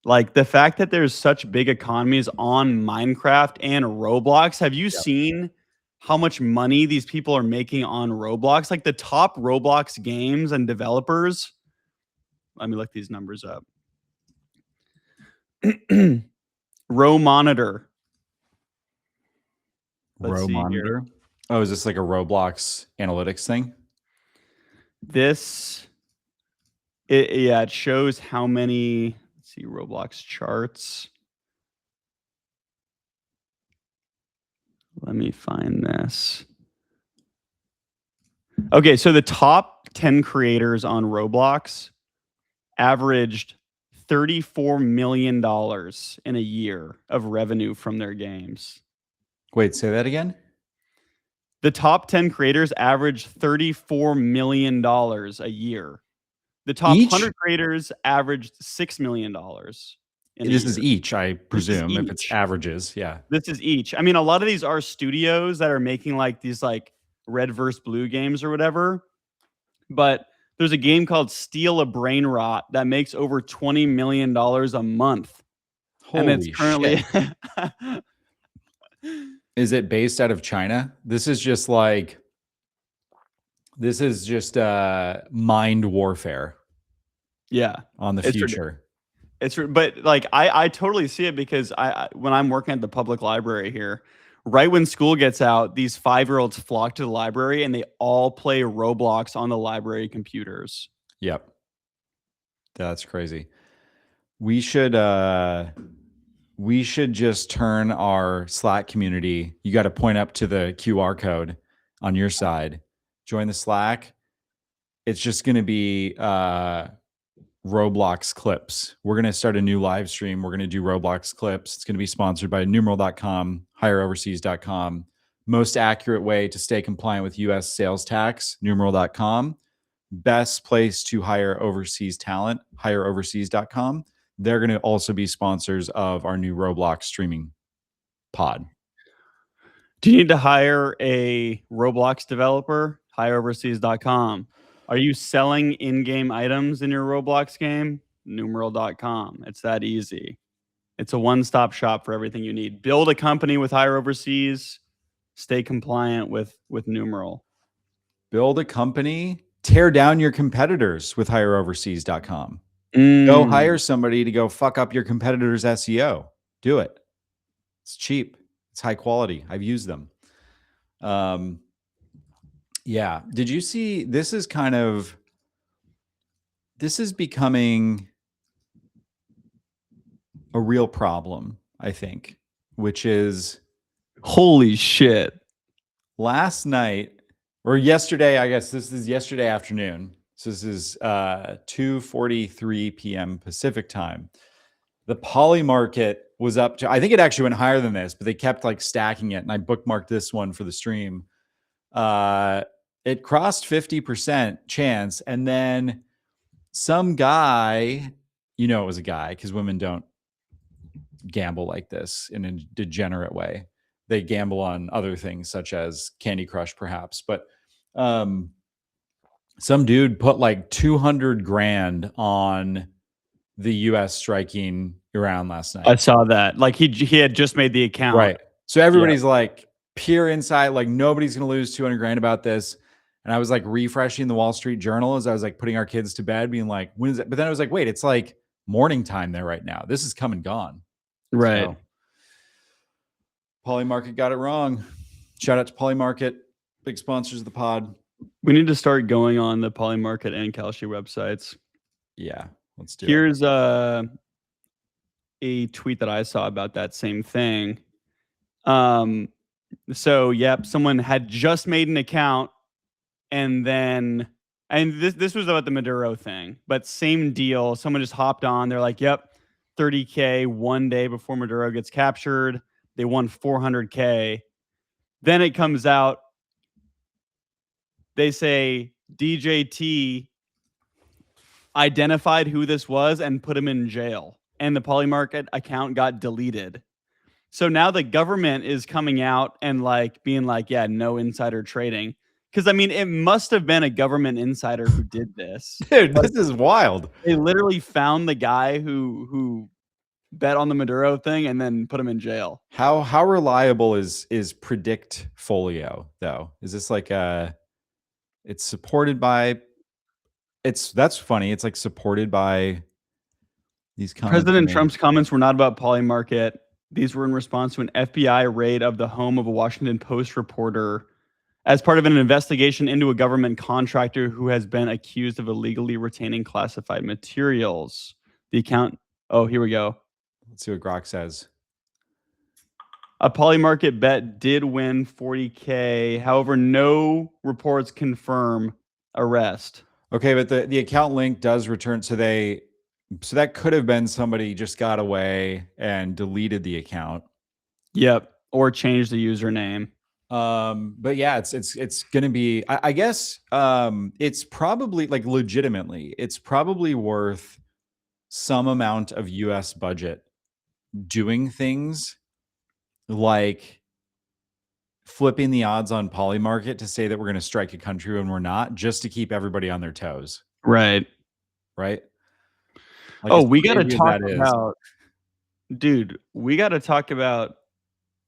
Like the fact that there's such big economies on Minecraft and Roblox. Have you seen how much money these people are making on Roblox? Like the top Roblox games and developers. Let me look these numbers up. Row Monitor. Let's Row see here. monitor. Oh, is this like a Roblox analytics thing? It shows how many. Let's see, Roblox charts. Let me find this. Okay, so the top 10 creators on Roblox averaged $34 million in a year of revenue from their games. Wait, say that again? The top 10 creators averaged $34 million a year. The top Each? 100 creators averaged $6 million. This is each, I presume, if it's averages. Yeah. This is each. I mean, a lot of these are studios that are making like these like red versus blue games or whatever. But there's a game called Steal a Brain Rot that makes over $20 million a month. Holy and it's currently shit. Is it based out of China? This is just mind warfare. Yeah. On the future. But like I totally see it because when I'm working at the public library here, right when school gets out, these 5-year-olds flock to the library and they all play Roblox on the library computers. Yep. That's crazy. We should just turn our Slack community. You got to point up to the QR code on your side. Join the Slack. It's just going to be Roblox clips. We're going to start a new live stream. We're going to do Roblox clips. It's going to be sponsored by numeral.com, hireoverseas.com. Most accurate way to stay compliant with US sales tax, numeral.com. Best place to hire overseas talent, hireoverseas.com. They're going to also be sponsors of our new Roblox streaming pod. Do you need to hire a Roblox developer? Hireoverseas.com. Are you selling in-game items in your Roblox game? Numeral.com. It's that easy. It's a one-stop shop for everything you need. Build a company with Hire Overseas. Stay compliant with Numeral. Build a company tear down your competitors with hireoverseas.com. Mm. Go hire somebody to go fuck up your competitors' SEO. Do it. It's cheap. It's high quality. I've used them. Yeah. Did you see this is becoming a real problem, I think, which is holy shit. Last night or yesterday, I guess this is yesterday afternoon. So this is 2:43 p.m. Pacific time. The poly market was up to, I think it actually went higher than this, but they kept like stacking it. And I bookmarked this one for the stream. It crossed 50% chance. And then some guy, it was a guy because women don't gamble like this in a degenerate way. They gamble on other things such as Candy Crush, perhaps. But some dude put like 200 grand on the U.S. striking Iran last night. I saw that. Like he had just made the account. Right. So everybody's like pure insight, like nobody's going to lose 200 grand about this. And I was like refreshing the Wall Street Journal as I was like putting our kids to bed, being like, when is it? But then I was like, wait, it's like morning time there right now. This is come and gone. Right. So, Polymarket got it wrong. Shout out to Polymarket, big sponsors of the pod. We need to start going on the Polymarket and Kalshi websites. Yeah, let's do Here's a tweet that I saw about that same thing. So, yep, someone had just made an account and this was about the Maduro thing, but same deal. Someone just hopped on. They're like, yep, 30K one day before Maduro gets captured. They won 400K. Then it comes out. They say DJT identified who this was and put him in jail. And the Polymarket account got deleted. So now the government is coming out and like being like, yeah, no insider trading. Because, I mean, it must have been a government insider who did this. Dude, this is wild. They literally found the guy who bet on the Maduro thing and then put him in jail. How reliable is Predictfolio though? Is this like it's supported by that's funny. It's like supported by these comments. President Trump's comments were not about Polymarket. These were in response to an FBI raid of the home of a Washington Post reporter as part of an investigation into a government contractor who has been accused of illegally retaining classified materials. The account, oh, here we go. Let's see what Grok says. A Polymarket bet did win 40K. However, no reports confirm arrest. Okay, but the account link does return. So that could have been somebody just got away and deleted the account. Yep, or changed the username. But yeah, it's gonna be. I guess it's probably like legitimately, it's probably worth some amount of U.S. budget doing things like flipping the odds on Polymarket to say that we're going to strike a country when we're not, just to keep everybody on their toes. Right. Like, we got to talk about, dude, we got to talk about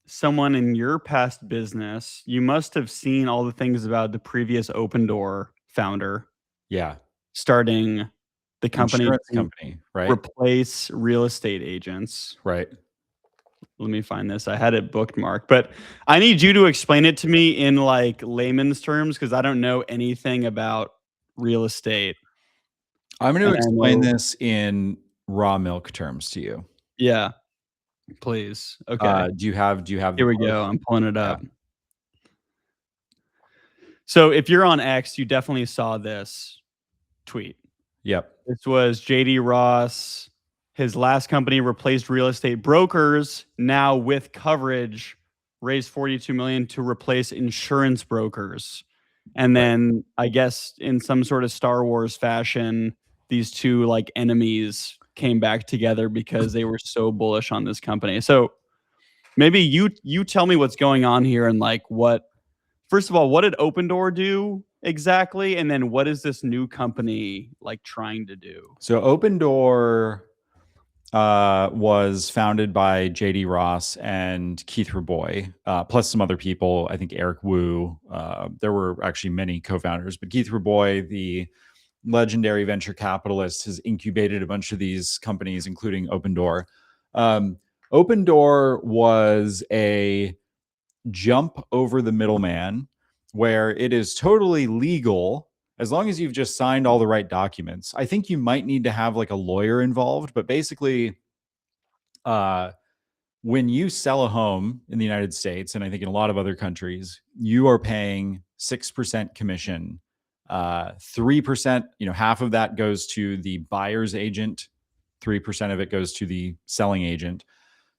someone in your past business. You must have seen all the things about the previous opendoor founder. Yeah. Starting the company, right? Replace real estate agents. Right. Let me find this. I had it bookmarked, but I need you to explain it to me in like layman's terms because I don't know anything about real estate. I'm going to explain this in raw milk terms to you. Yeah, please. Okay. Do you have? Here we go. I'm pulling it up. Yeah. So if you're on X, you definitely saw this tweet. Yep. This was JD Ross. His last company replaced real estate brokers. Now with coverage, raised $42 million to replace insurance brokers. And then I guess in some sort of Star Wars fashion, these two like enemies came back together because they were so bullish on this company. So maybe you tell me what's going on here and like first of all, what did Opendoor do exactly? And then what is this new company like trying to do? So Opendoor was founded by JD Ross and Keith Raboy, plus some other people. I think Eric Wu. There were actually many co-founders, but Keith Raboy, the legendary venture capitalist, has incubated a bunch of these companies, including opendoor. Opendoor was a jump over the middleman where it is totally legal as long as you've just signed all the right documents. I think you might need to have like a lawyer involved, but basically, when you sell a home in the United States, and I think in a lot of other countries, you are paying 6% commission. 3%, half of that goes to the buyer's agent, 3% of it goes to the selling agent.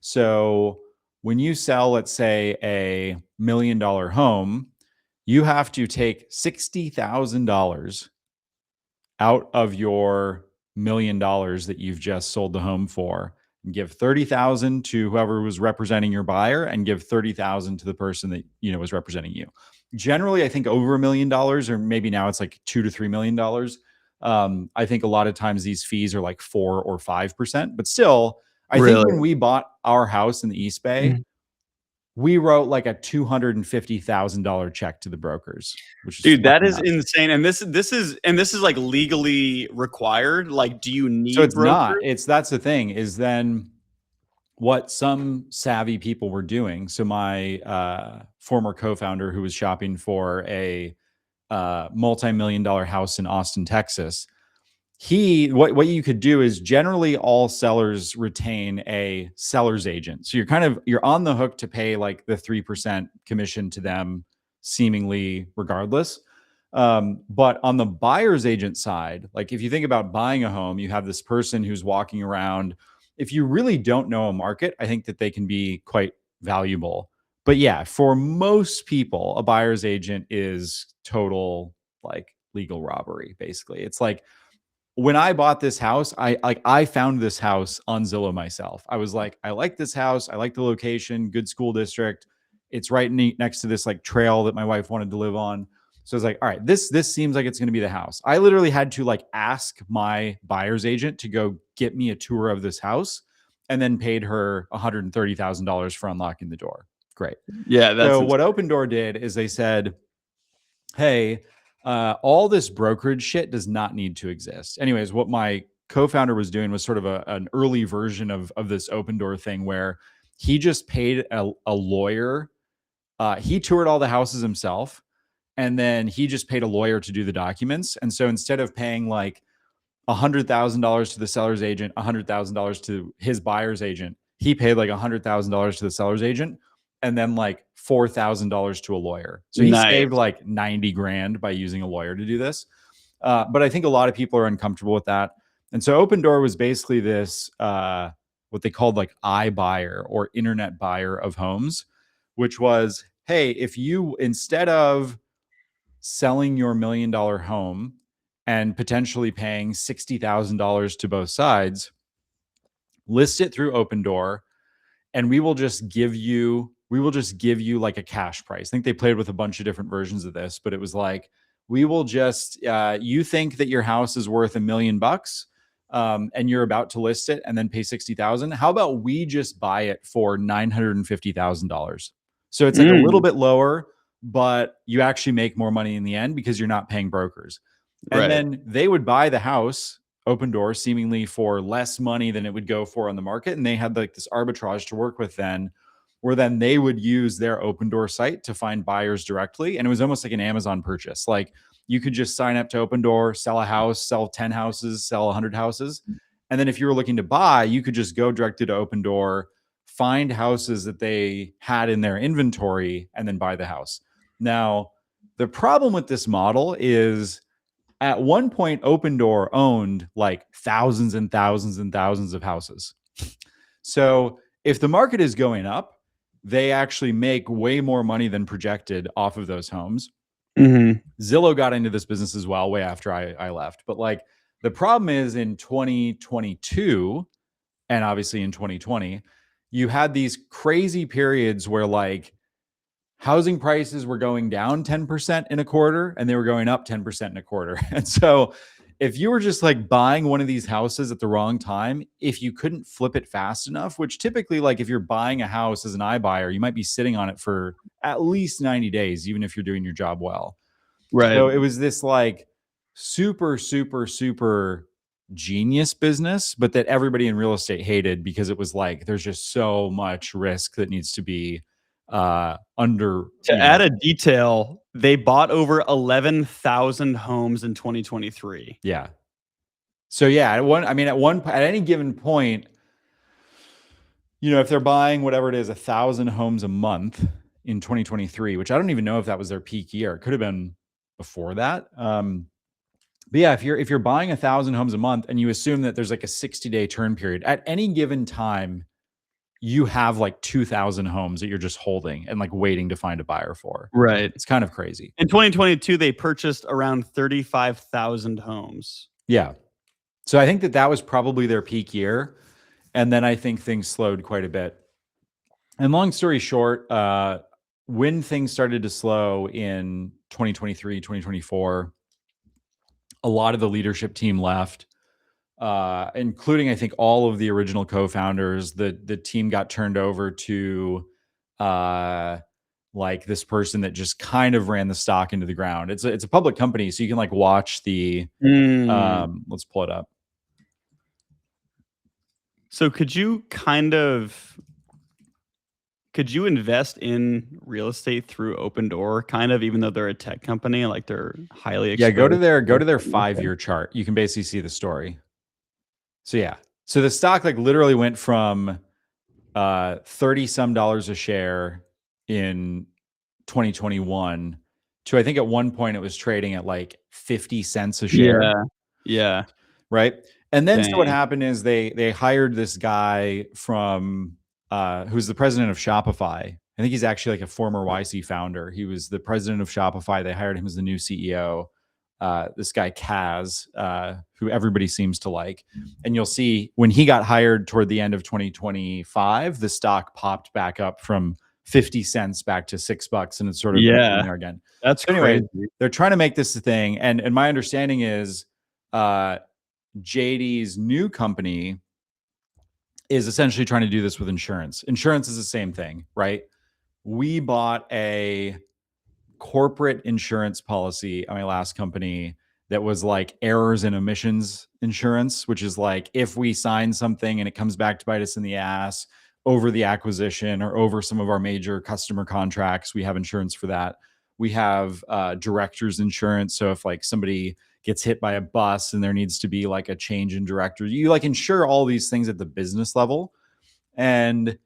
So when you sell, let's say, $1 million home, you have to take $60,000 out of your $1 million that you've just sold the home for, and give 30,000 to whoever was representing your buyer, and give 30,000 to the person that was representing you. Generally, I think over $1 million, or maybe now it's like $2 to $3 million. I think a lot of times these fees are like 4 or 5%, but still, I think when we bought our house in the East Bay, we wrote like a $250,000 check to the brokers, which is Dude, that fucking is nuts. insane. And this is like legally required. Like, do you need So it's brokers? not. That's the thing, is then what some savvy people were doing. So my former co-founder, who was shopping for a multi-million-dollar house in Austin, Texas, what you could do is, generally all sellers retain a seller's agent. So you're on the hook to pay like the 3% commission to them, seemingly regardless. But on the buyer's agent side, like if you think about buying a home, you have this person who's walking around. If you really don't know a market, I think that they can be quite valuable. But yeah, for most people, a buyer's agent is total like legal robbery, basically. It's like, when I bought this house, I found this house on Zillow myself. I was like, I like this house. I like the location, good school district. It's right next to this like trail that my wife wanted to live on. So I was like, all right, this seems like it's going to be the house. I literally had to like ask my buyer's agent to go get me a tour of this house, and then paid her $130,000 for unlocking the door. Great. Yeah, that's so what Opendoor did is they said, hey, all this brokerage shit does not need to exist. Anyways, what my co-founder was doing was sort of an early version of this Opendoor thing, where he just paid a lawyer. He toured all the houses himself, and then he just paid a lawyer to do the documents. And so instead of paying like $100,000 to the seller's agent, $100,000 to his buyer's agent, he paid like $100,000 to the seller's agent, and then like $4,000 to a lawyer. So he saved like 90 grand by using a lawyer to do this. But I think a lot of people are uncomfortable with that. And so Opendoor was basically this, what they called like iBuyer, or internet buyer of homes, which was, hey, if you, instead of selling your $1 million home and potentially paying $60,000 to both sides, list it through Opendoor, and we will just give you like a cash price. I think they played with a bunch of different versions of this, but it was like, we will just, you think that your house is worth $1 million, and you're about to list it and then pay 60,000. How about we just buy it for $950,000? So it's like a little bit lower, but you actually make more money in the end because you're not paying brokers. And then they would buy the house, Opendoor, seemingly for less money than it would go for on the market. And they had like this arbitrage to work with then, where then they would use their Opendoor site to find buyers directly. And it was almost like an Amazon purchase. Like, you could just sign up to Opendoor, sell a house, sell 10 houses, sell 100 houses. And then if you were looking to buy, you could just go directly to Opendoor, find houses that they had in their inventory, and then buy the house. Now, the problem with this model is, at one point, Opendoor owned like thousands and thousands and thousands of houses. So if the market is going up, they actually make way more money than projected off of those homes. Zillow got into this business as well way after I left. But like, the problem is, in 2022 and obviously in 2020, you had these crazy periods where like housing prices were going down 10% in a quarter, and they were going up 10% in a quarter. And so if you were just like buying one of these houses at the wrong time, if you couldn't flip it fast enough, which typically, like if you're buying a house as an iBuyer, you might be sitting on it for at least 90 days, even if you're doing your job well. Right. So it was this like super, super, super genius business, but that everybody in real estate hated because it was like there's just so much risk that needs to be under. To add a detail, they bought over 11,000 homes in 2023. Yeah. So yeah, at any given point, if they're buying whatever it is, 1,000 homes a month in 2023, which I don't even know if that was their peak year. It could have been before that. But yeah, if you're buying 1,000 homes a month and you assume that there's like a 60-day turn period, at any given time, you have like 2,000 homes that you're just holding and like waiting to find a buyer for. Right. It's kind of crazy. In 2022, they purchased around 35,000 homes. Yeah. So I think that was probably their peak year. And then I think things slowed quite a bit. And long story short, when things started to slow in 2023, 2024, a lot of the leadership team left, including, I think, all of the original co-founders. The team got turned over to like this person that just kind of ran the stock into the ground. It's a public company, so you can like watch the let's pull it up. So could you invest in real estate through opendoor, kind of, even though they're a tech company, like they're highly exposed? Yeah, go to their 5-year chart. You can basically see the story. So yeah. So the stock like literally went from 30 some dollars a share in 2021 to, I think at one point it was trading at like 50 cents a share. Yeah. Right. And then so what happened is they hired this guy from who's the president of Shopify. I think he's actually like a former YC founder. He was the president of Shopify. They hired him as the new CEO. This guy Kaz, who everybody seems to like. And you'll see when he got hired toward the end of 2025, the stock popped back up from 50 cents back to $6, and it's sort of there again. That's anyway, crazy. They're trying to make this a thing. And my understanding is JD's new company is essentially trying to do this with insurance. Insurance is the same thing, right? We bought a corporate insurance policy on my last company that was like errors and omissions insurance, which is like if we sign something and it comes back to bite us in the ass over the acquisition or over some of our major customer contracts, we have insurance for that. We have director's insurance. So if like somebody gets hit by a bus and there needs to be like a change in director, you like insure all these things at the business level. And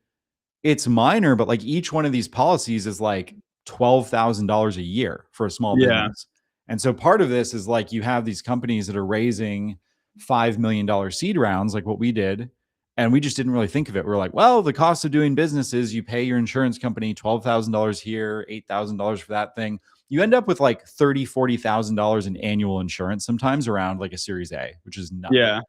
it's minor, but like each one of these policies is like $12,000 a year for a small business. And so part of this is like you have these companies that are raising $5 million seed rounds, like what we did. And we just didn't really think of it. We're like, well, the cost of doing business is you pay your insurance company $12,000 here, $8,000 for that thing. You end up with like $30,000, $40,000 in annual insurance, sometimes around like a Series A, which is nothing. Yeah.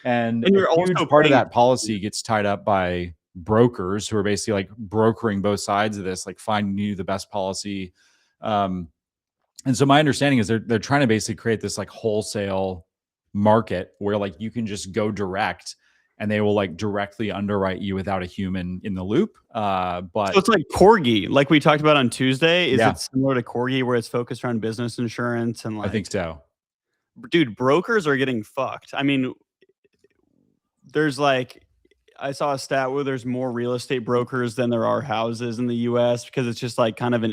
And a huge part of that policy gets tied up by brokers who are basically like brokering both sides of this, like finding you the best policy. And so my understanding is they're trying to basically create this like wholesale market where like you can just go direct and they will like directly underwrite you without a human in the loop. But so it's like Corgi, like we talked about on Tuesday. Is it similar to Corgi where it's focused around business insurance? And like, I think so. Dude, brokers are getting fucked. I mean, there's like, I saw a stat where there's more real estate brokers than there are houses in the US because it's just like kind of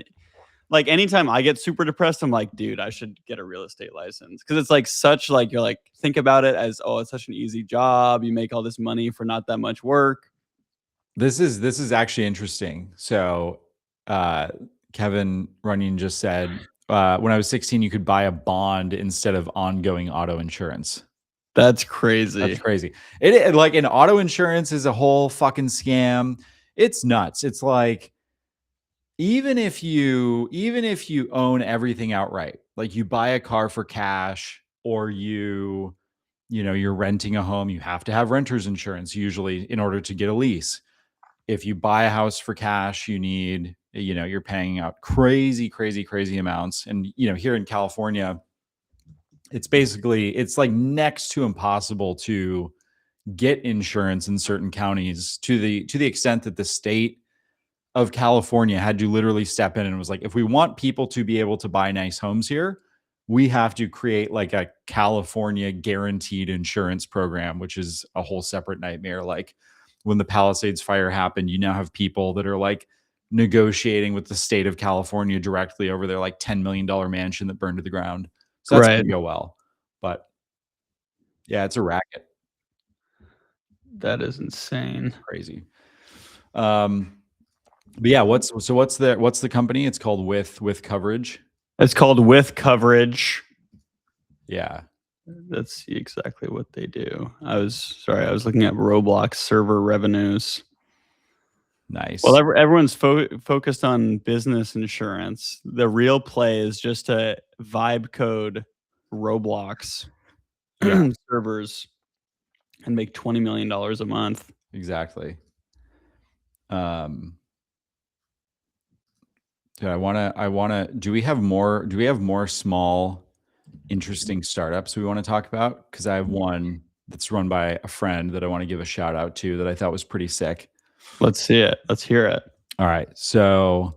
like anytime I get super depressed, I'm like, dude, I should get a real estate license. Cause it's like such like, you're like, think about it as, oh, it's such an easy job. You make all this money for not that much work. This is actually interesting. So Kevin Runyon just said, when I was 16, you could buy a bond instead of ongoing auto insurance. That's crazy. That's crazy. It like an auto insurance is a whole fucking scam. It's nuts. It's like, even if you own everything outright, like you buy a car for cash or you're renting a home, you have to have renter's insurance usually in order to get a lease. If you buy a house for cash, you need, you're paying out crazy amounts. And, here in California, it's basically, it's like next to impossible to get insurance in certain counties, to the extent that the state of California had to literally step in and was like, if we want people to be able to buy nice homes here, we have to create like a California guaranteed insurance program, which is a whole separate nightmare. Like when the Palisades fire happened, you now have people that are like negotiating with the state of California directly over their like $10 million mansion that burned to the ground. So that's Right. going to go well. But yeah, it's a racket. That is insane. Crazy. But yeah, what's the company? It's called with coverage. It's called With Coverage. Yeah. Let's see exactly what they do. I was looking at Roblox server revenues. Nice. Well, everyone's focused on business insurance. The real play is just to vibe code Roblox servers and make $20 million a month. Exactly. Dude, I wanna. Do we have more small, interesting startups we want to talk about? Because I have one that's run by a friend that I want to give a shout out to that I thought was pretty sick. Let's see it. Let's hear it. All right. So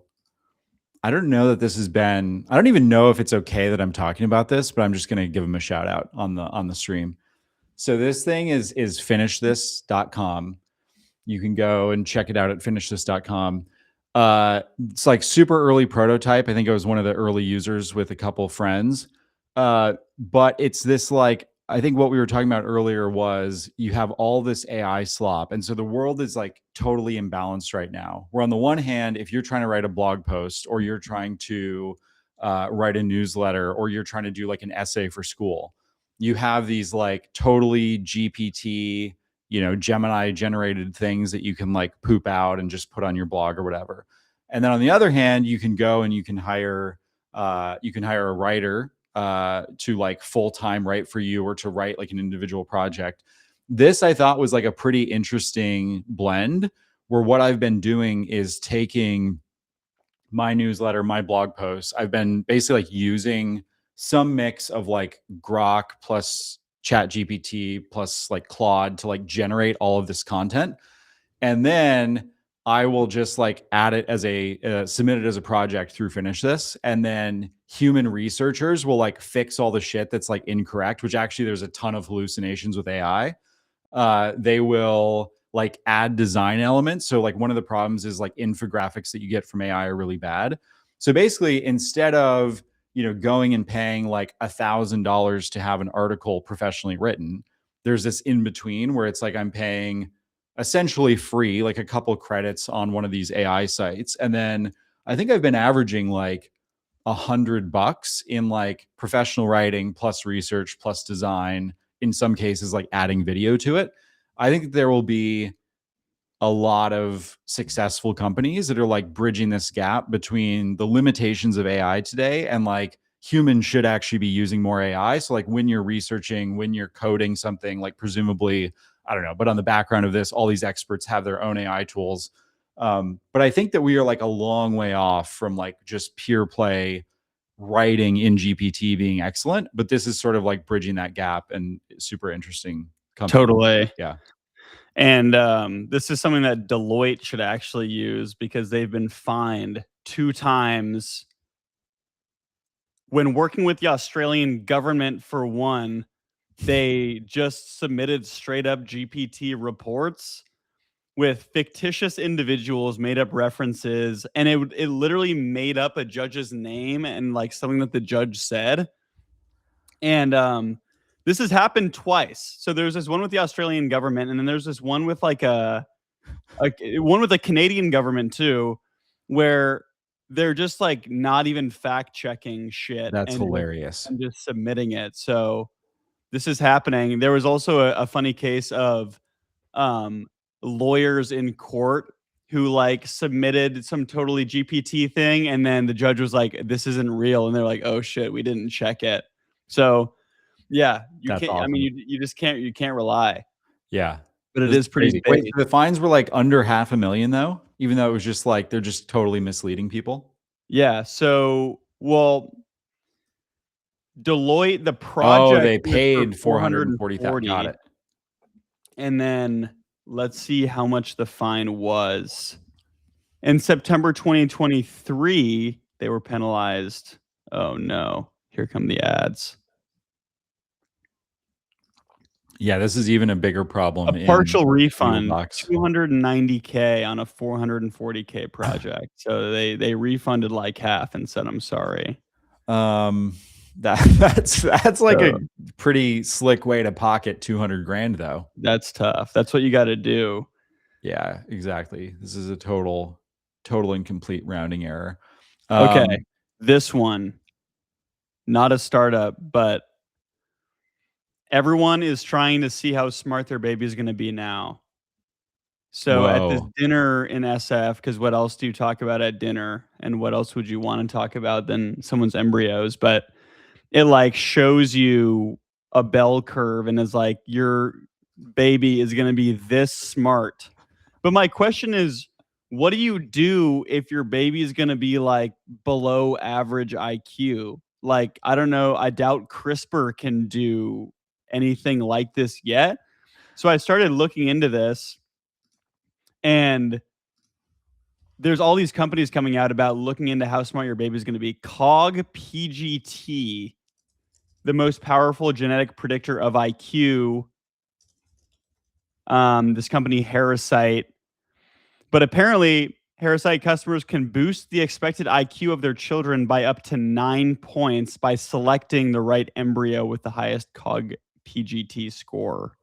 I don't know that this has been, I don't even know if it's okay that I'm talking about this, but I'm just going to give him a shout out on the stream. So this thing is finishthis.com. You can go and check it out at finishthis.com. It's like super early prototype. I think I was one of the early users with a couple friends. But it's this like, I think what we were talking about earlier was you have all this AI slop. And so the world is like totally imbalanced right now. Where on the one hand, if you're trying to write a blog post or you're trying to write a newsletter or you're trying to do like an essay for school, you have these like totally GPT, Gemini generated things that you can like poop out and just put on your blog or whatever. And then on the other hand, you can go and you can hire a writer to like full-time write for you or to write like an individual project. This I thought was like a pretty interesting blend where what I've been doing is taking my newsletter, my blog posts. I've been basically like using some mix of like Grok plus Chat GPT plus like Claude to like generate all of this content. And then I will just like add it as submit it as a project through Finish This. And then human researchers will like fix all the shit that's like incorrect, which actually there's a ton of hallucinations with AI. They will like add design elements. So like one of the problems is like infographics that you get from AI are really bad. So basically instead of, going and paying like $1,000 to have an article professionally written, there's this in between where it's like I'm paying essentially free, like a couple credits on one of these AI sites. And then I think I've been averaging like $100 in like professional writing plus research plus design, in some cases like adding video to it. I think there will be a lot of successful companies that are like bridging this gap between the limitations of AI today and like humans should actually be using more AI. So like when you're researching, when you're coding something, like presumably, I don't know, but on the background of this, all these experts have their own AI tools. But I think that we are like a long way off from like just pure play writing in GPT being excellent. But this is sort of like bridging that gap and super interesting company. Totally. Yeah. And this is something that Deloitte should actually use because they've been fined 2 times when working with the Australian government. For one, they just submitted straight up GPT reports with fictitious individuals, made up references, and it literally made up a judge's name and like something that the judge said. And this has happened twice. So there's this one with the Australian government, and then there's this one with like one with the Canadian government too, where they're just like not even fact checking shit. That's and hilarious. and just submitting it. So this is happening. There was also a funny case of lawyers in court who like submitted some totally GPT thing, and then the judge was like, "This isn't real," and they're like, "Oh shit, we didn't check it." So yeah, you That's can't. awesome. I mean, you just can't. You can't rely. Yeah. But it is pretty crazy. Wait, big. so the fines were like under $500,000 though, even though it was just like they're just totally misleading people. Yeah. So, well, Deloitte, the Oh, project they is for paid 440,000. Got 440. it. And then let's see how much the fine was. In September 2023, they were penalized. Oh no, here come the ads. Yeah, this is even a bigger problem A in partial legal refund, docs. 290K on a 440K project. So they refunded like half and said, "I'm sorry." That's like So a pretty slick way to pocket 200 grand though. that's tough. That's what you got to do. Yeah, exactly. This is a total and complete rounding error. Okay, this one, not a startup, but everyone is trying to see how smart their baby is going to be now. So at this Whoa. dinner in SF, because what else do you talk about at dinner? And what else would you want to talk about than someone's embryos? But it like shows you a bell curve and is like, your baby is going to be this smart. But my question is, what do you do if your baby is going to be like below average IQ? Like, I don't know. I doubt CRISPR can do anything like this yet. So I started looking into this, and there's all these companies coming out about looking into how smart your baby is going to be. PGT, the most powerful genetic predictor of IQ. This company, Harrisite. But apparently, Harrisite customers can boost the expected IQ of their children by up to 9 points by selecting the right embryo with the highest COG PGT score.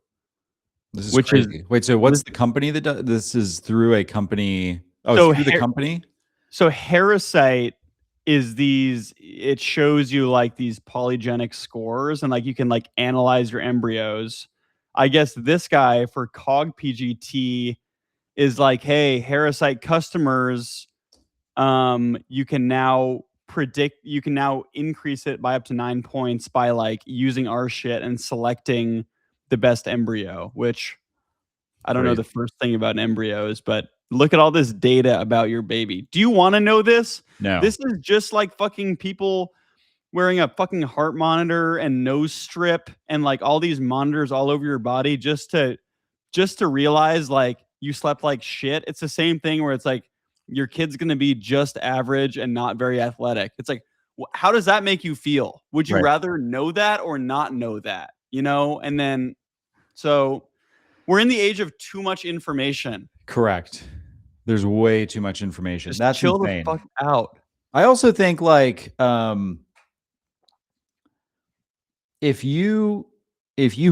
This is Which crazy. Wait, so what's this, the company that does this? Is through a company? Oh, it's so through the company? So Harrisite is these, it shows you like these polygenic scores, and like you can like analyze your embryos. I guess this guy for COG PGT is like, hey, Harrisite customers, you can now increase it by up to 9 points by like using our shit and selecting the best embryo, which I don't know the Crazy. first thing about embryos, but look at all this data about your baby. Do you want to know this? No. This is just like fucking people wearing a fucking heart monitor and nose strip and like all these monitors all over your body just to realize like you slept like shit. It's the same thing where it's like your kid's going to be just average and not very athletic. It's like, how does that make you feel? Would you Right. rather know that or not know that? You know? And then so we're in the age of too much information. Correct. There's way too much information. Just That's chill the insane. fuck out. I also think like if you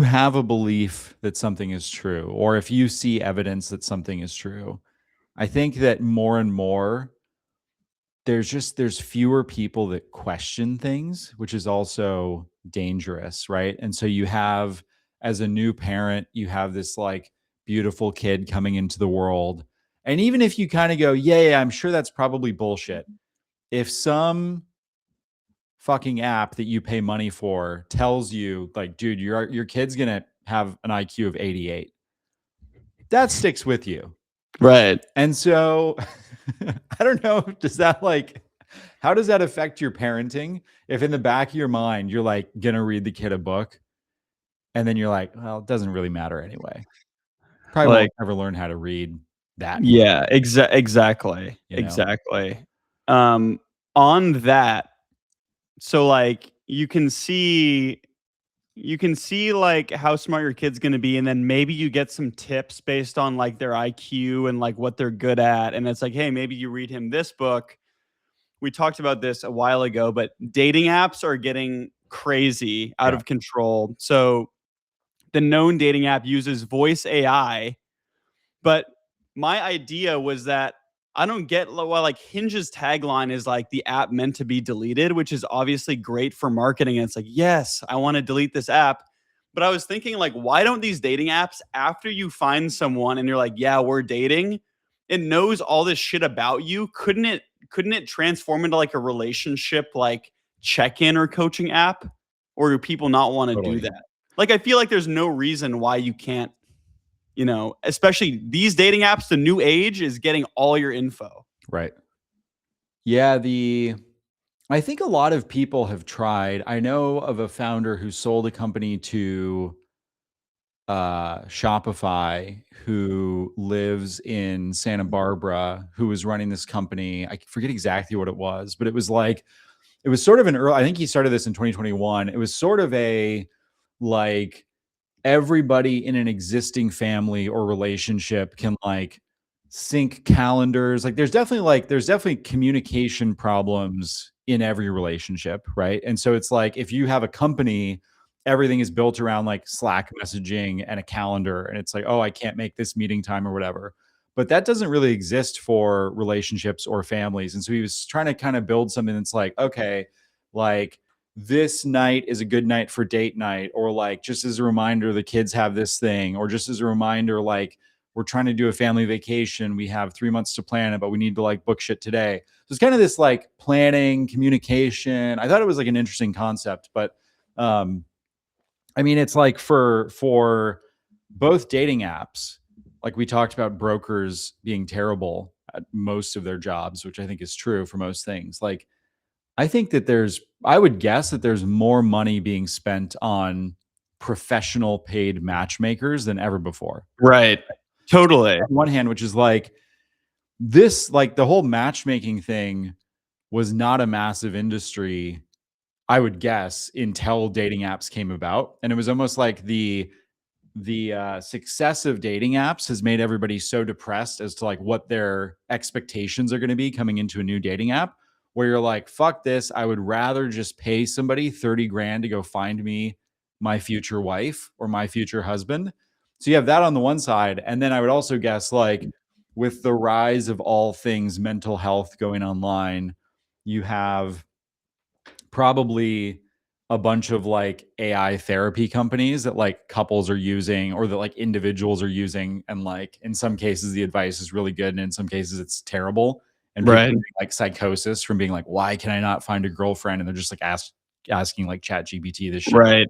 have a belief that something is true, or if you see evidence that something is true, I think that more and more there's fewer people that question things, which is also dangerous, right? And so you have, as a new parent, you have this like beautiful kid coming into the world. And even if you kind of go, yeah, I'm sure that's probably bullshit. If some fucking app that you pay money for tells you like, dude, your kid's gonna have an IQ of 88, that sticks with you. Right. And so I don't know, how does that affect your parenting? If in the back of your mind, you're like gonna read the kid a book, and then you're like, well, it doesn't really matter anyway. Probably won't Like, ever learn how to read that book, yeah, exactly. you know? Exactly. On that, so like you can see like how smart your kid's going to be, and then maybe you get some tips based on like their IQ and like what they're good at, and it's like, hey, maybe you read him this book. We talked about this a while ago, but dating apps are getting crazy, out Yeah. of control. So the known dating app uses voice AI, but my idea was that I don't get, well, like Hinge's tagline is like the app meant to be deleted, which is obviously great for marketing. And it's like, yes, I want to delete this app. But I was thinking, like, why don't these dating apps, after you find someone and you're like, yeah, we're dating, it knows all this shit about you. Couldn't it transform into like a relationship like check-in or coaching app? Or do people not want to do Totally. that? Like, I feel like there's no reason why you can't, especially these dating apps, the new age is getting all your info. Right. Yeah, I think a lot of people have tried. I know of a founder who sold a company to Shopify, who lives in Santa Barbara, who was running this company. I forget exactly what it was, but it was like, it was sort of an early, I think he started this in 2021. It was sort of a like, everybody in an existing family or relationship can like sync calendars. Like there's definitely communication problems in every relationship, right? And so it's like if you have a company, everything is built around like Slack messaging and a calendar, and it's like, oh, I can't make this meeting time or whatever. But that doesn't really exist for relationships or families. And so he was trying to kind of build something that's like, okay, like this night is a good night for date night, or like just as a reminder the kids have this thing, or just as a reminder like we're trying to do a family vacation, we have 3 months to plan it, but we need to like book shit today. So it's kind of this like planning communication. I thought it was like an interesting concept, but I mean, it's like for both dating apps, like we talked about brokers being terrible at most of their jobs, which I think is true for most things. Like I think that I would guess that there's more money being spent on professional paid matchmakers than ever before. Right. Totally. On one hand, which is like this, like the whole matchmaking thing was not a massive industry, I would guess, until dating apps came about. And it was almost like the success of dating apps has made everybody so depressed as to like what their expectations are going to be coming into a new dating app, where you're like, fuck this, I would rather just pay somebody 30 grand to go find me my future wife or my future husband. So you have that on the one side, and then I would also guess like with the rise of all things mental health going online, you have probably a bunch of like AI therapy companies that like couples are using, or that like individuals are using. And like in some cases, the advice is really good. And in some cases, it's terrible. And people are Right. getting, like psychosis from being like, why can I not find a girlfriend? And they're just like asking like Chat GPT this shit. Right.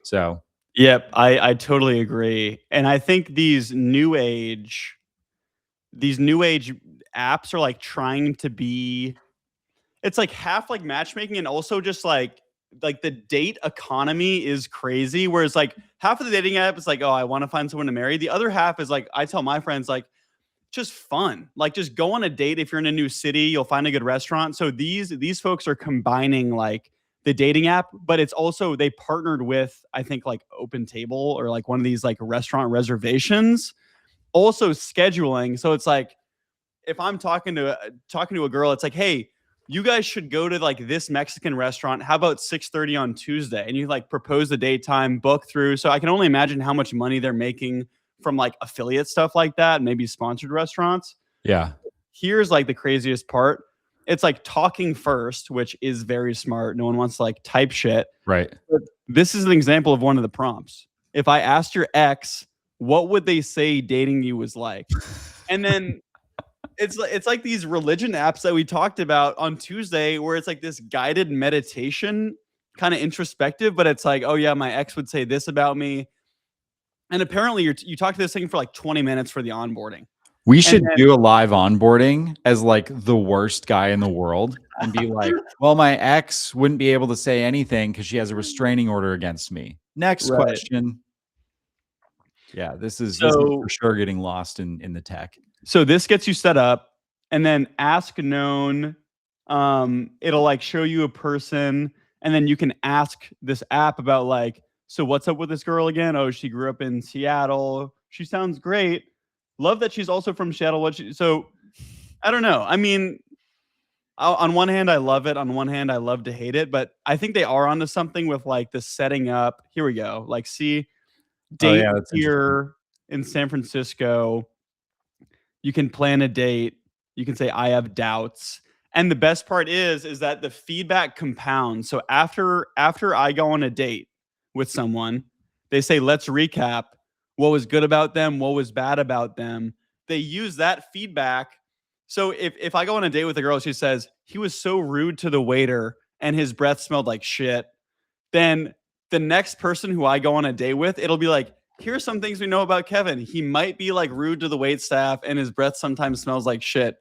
So Yep. I totally agree. And I think these new age apps are like trying to be, it's like half like matchmaking, and also just like the date economy is crazy. Whereas like half of the dating app is like, oh, I want to find someone to marry. The other half is like, I tell my friends like, just fun. Like just go on a date. If you're in a new city, you'll find a good restaurant. So these folks are combining like the dating app, but it's also, they partnered with, I think, like Open Table or like one of these like restaurant reservations, also scheduling. So it's like if I'm talking to a girl, it's like, hey, you guys should go to like this Mexican restaurant. How about 6:30 on Tuesday? And you like propose the date time, book through. So I can only imagine how much money they're making from like affiliate stuff like that, maybe sponsored restaurants. yeah, Here's like the craziest part. It's like talking first, which is very smart. No one wants to like type shit. right. But this is an example of one of the prompts. If I asked your ex, what would they say dating you was like? And then it's like these religion apps that we talked about on Tuesday, where it's like this guided meditation, kind of introspective, but it's like, oh yeah, my ex would say this about me. And apparently you talk to this thing for like 20 minutes for the onboarding. We And should then, do a live onboarding as like the worst guy in the world and be like, well, my ex wouldn't be able to say anything because she has a restraining order against me. Next right. question. Yeah, this is So for sure getting lost in the tech. so this gets you set up, and then ask known. It'll like show you a person, and then you can ask this app about like, so what's up with this girl again? Oh, she grew up in Seattle. She sounds great. Love that she's also from Seattle. So I don't know. I mean, on one hand, I love it. On one hand, I love to hate it. But I think they are onto something with like the setting up. Here we go. Like, see, Oh date yeah, that's interesting. here in San Francisco. You can plan a date. You can say, I have doubts. And the best part is that the feedback compounds. So after I go on a date with someone, they say, let's recap what was good about them, what was bad about them. They use that feedback. So if I go on a date with a girl, she says, he was so rude to the waiter and his breath smelled like shit, then the next person who I go on a date with, it'll be like, here's some things we know about Kevin. He might be like rude to the wait staff and his breath sometimes smells like shit.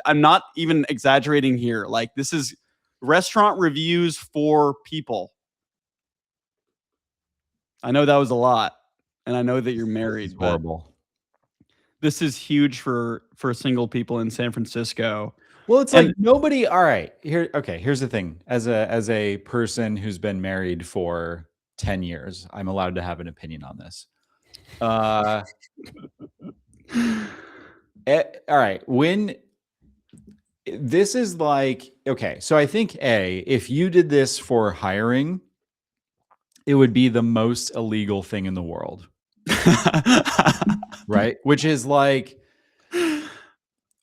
I'm not even exaggerating here. Like this is restaurant reviews for people. I know that was a lot, and I know that you're This married, is but horrible. this is huge for single people in San Francisco. Well, it's And like nobody. All right, here. Okay, here's the thing. As a person who's been married for 10 years, I'm allowed to have an opinion on this. All right, when this is like, okay, so I think if you did this for hiring, it would be the most illegal thing in the world, right? Which is like,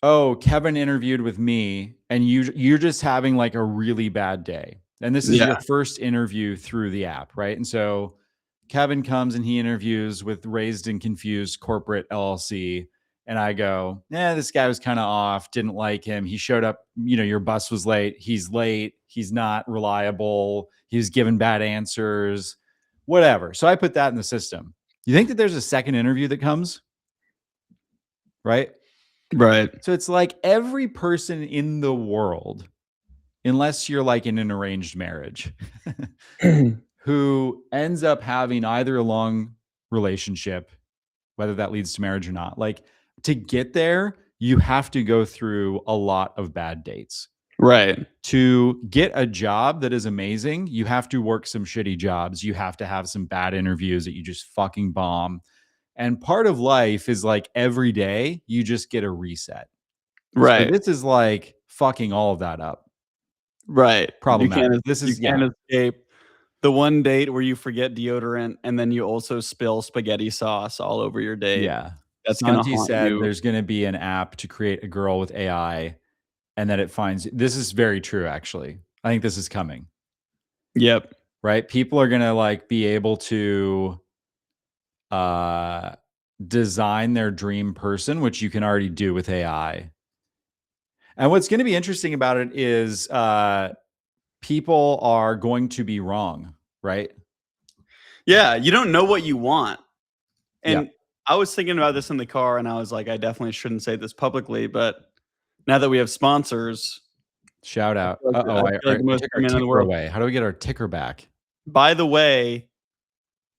oh, Kevin interviewed with me, and you're just having like a really bad day, and this is Yeah. your first interview through the app, right? And so Kevin comes and he interviews with Raised and Confused Corporate LLC, and I go, yeah, this guy was kind of off, didn't like him. He showed up, your bus was late. He's late. He's not reliable. He was giving bad answers, whatever. So I put that in the system. You think that there's a second interview that comes, right? Right. So it's like every person in the world, unless you're like in an arranged marriage, who ends up having either a long relationship, whether that leads to marriage or not, like to get there, you have to go through a lot of bad dates. Right. To get a job that is amazing, you have to work some shitty jobs. You have to have some bad interviews that you just fucking bomb. And part of life is like every day you just get a reset. Right. So this is like fucking all of that up. Right. Problematic. You can't escape the one date where you forget deodorant and then you also spill spaghetti sauce all over your date. Yeah. That's gonna Santi haunt said you. there's going to be an app to create a girl with AI, and that it finds. This is very true, actually. I think this is coming. Yep. Right? People are going to like be able to design their dream person, which you can already do with AI. And what's going to be interesting about it is people are going to be wrong, right? Yeah, you don't know what you want. And Yeah. I was thinking about this in the car and I was like, I definitely shouldn't say this publicly, but now that we have sponsors, Shout out. I feel like I most took our men in the ticker world. away. How do we get our ticker back? By the way,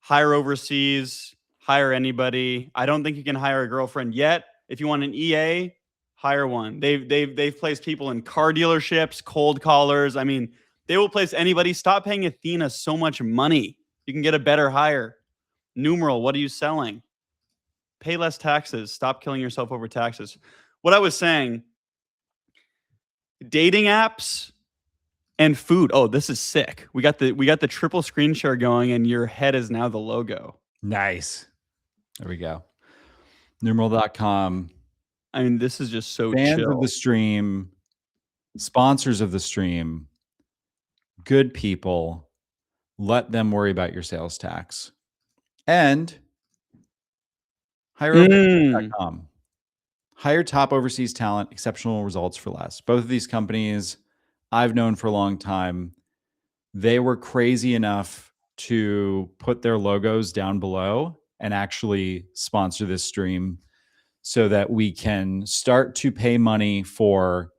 hire overseas, hire anybody. I don't think you can hire a girlfriend yet. If you want an EA, hire one. They've placed people in car dealerships, cold callers. I mean, they will place anybody. Stop paying Athena so much money. You can get a better hire. Numeral, what are you selling? Pay less taxes. Stop killing yourself over taxes. What I was saying, dating apps and food. Oh, this is sick. We got the triple screen share going, and your head is now the logo. Nice. There we go. Numeral.com. I mean, this is just so Fans chill. of the stream, sponsors of the stream, good people, let them worry about your sales tax. And hireoverseas.com. Hire top overseas talent, exceptional results for less. Both of these companies I've known for a long time. They were crazy enough to put their logos down below and actually sponsor this stream so that we can start to pay money for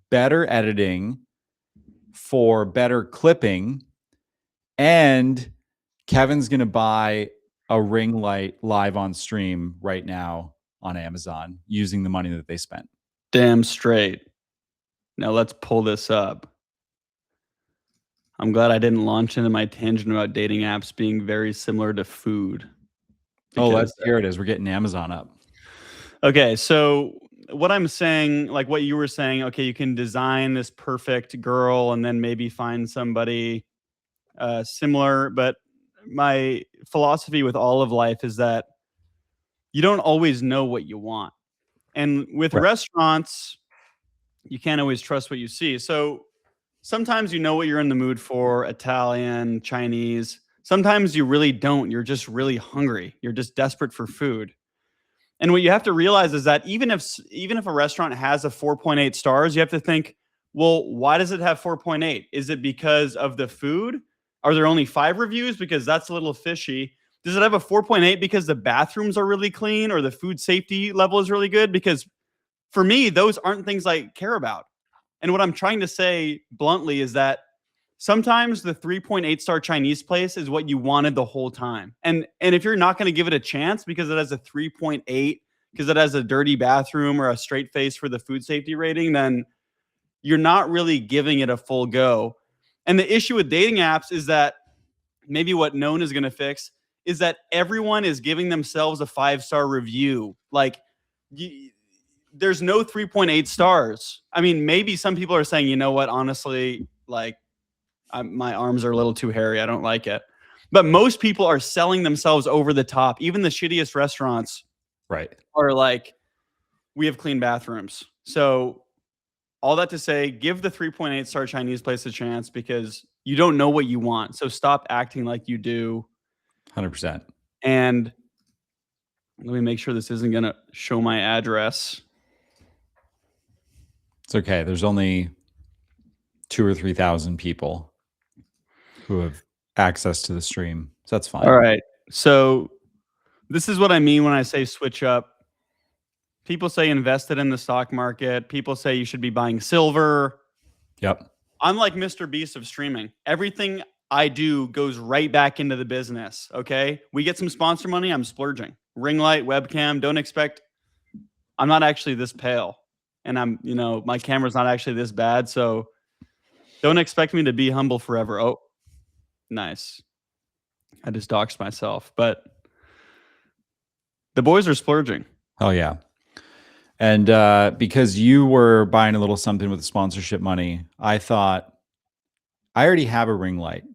better editing, for better clipping, and Kevin's going to buy a ring light live on stream right now on Amazon using the money that they spent. Damn straight. Now let's pull this up. I'm glad I didn't launch into my tangent about dating apps being very similar to food. Here it is. We're getting Amazon up. Okay, so what I'm saying, like what you were saying, okay, you can design this perfect girl and then maybe find somebody similar. But my philosophy with all of life is that you don't always know what you want. And with restaurants, you can't always trust what you see. So sometimes you know what you're in the mood for, Italian, Chinese. Sometimes you really don't. You're just really hungry. You're just desperate for food. And what you have to realize is that even if a restaurant has a 4.8 stars, you have to think, well, why does it have 4.8? Is it because of the food? Are there only 5 reviews? Because that's a little fishy. Does it have a 4.8 because the bathrooms are really clean or the food safety level is really good? Because for me, those aren't things I care about. And what I'm trying to say bluntly is that sometimes the 3.8-star Chinese place is what you wanted the whole time. And if you're not going to give it a chance because it has a 3.8, because it has a dirty bathroom or a straight face for the food safety rating, then you're not really giving it a full go. And the issue with dating apps is that maybe what Known is going to fix is that everyone is giving themselves a 5-star review. Like, there's no 3.8 stars. I mean, maybe some people are saying, you know what, honestly, like, my arms are a little too hairy. I don't like it. But most people are selling themselves over the top. Even the shittiest restaurants are like, we have clean bathrooms. So all that to say, give the 3.8-star Chinese place a chance because you don't know what you want. So stop acting like you do. 100%. And let me make sure this isn't going to show my address. It's okay. There's only 2,000 or 3,000 people who have access to the stream. So that's fine. All right. So this is what I mean when I say switch up. People say invested in the stock market. People say you should be buying silver. Yep. I'm like Mr. Beast of streaming. Everything I do goes right back into the business. Okay. We get some sponsor money. I'm splurging. Ring light, webcam. Don't expect. I'm not actually this pale. And I'm, my camera's not actually this bad. So don't expect me to be humble forever. Oh, nice. I just doxed myself. But the boys are splurging. Oh, yeah. And because you were buying a little something with the sponsorship money, I thought, I already have a ring light.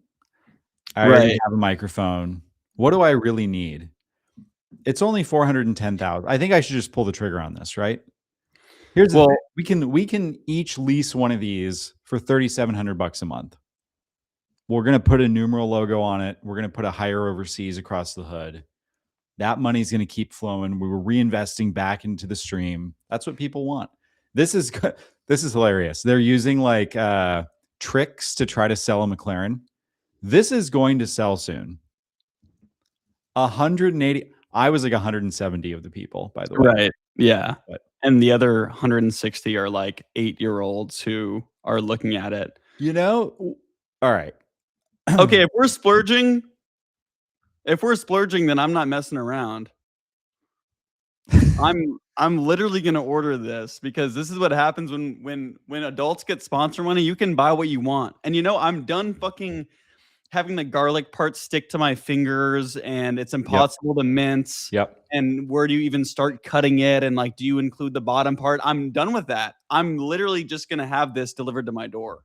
I already have a microphone. What do I really need? It's only 410,000. I think I should just pull the trigger on this, right? Here's the thing. We can each lease one of these for $3,700 a month. We're going to put a numeral logo on it. We're going to put a hire overseas across the hood. That money's going to keep flowing. We were reinvesting back into the stream. That's what people want. This is hilarious. They're using like tricks to try to sell a McLaren. This is going to sell soon. 180. I was like 170 of the people, by the way. Right. Yeah. And the other 160 are like 8-year-olds who are looking at it. All right. Okay, if we're splurging, then I'm not messing around. I'm literally gonna order this because this is what happens when adults get sponsor money. You can buy what you want, and I'm done fucking having the garlic part stick to my fingers, and it's impossible to mince. Yep. And where do you even start cutting it? And like, do you include the bottom part? I'm done with that. I'm literally just gonna have this delivered to my door.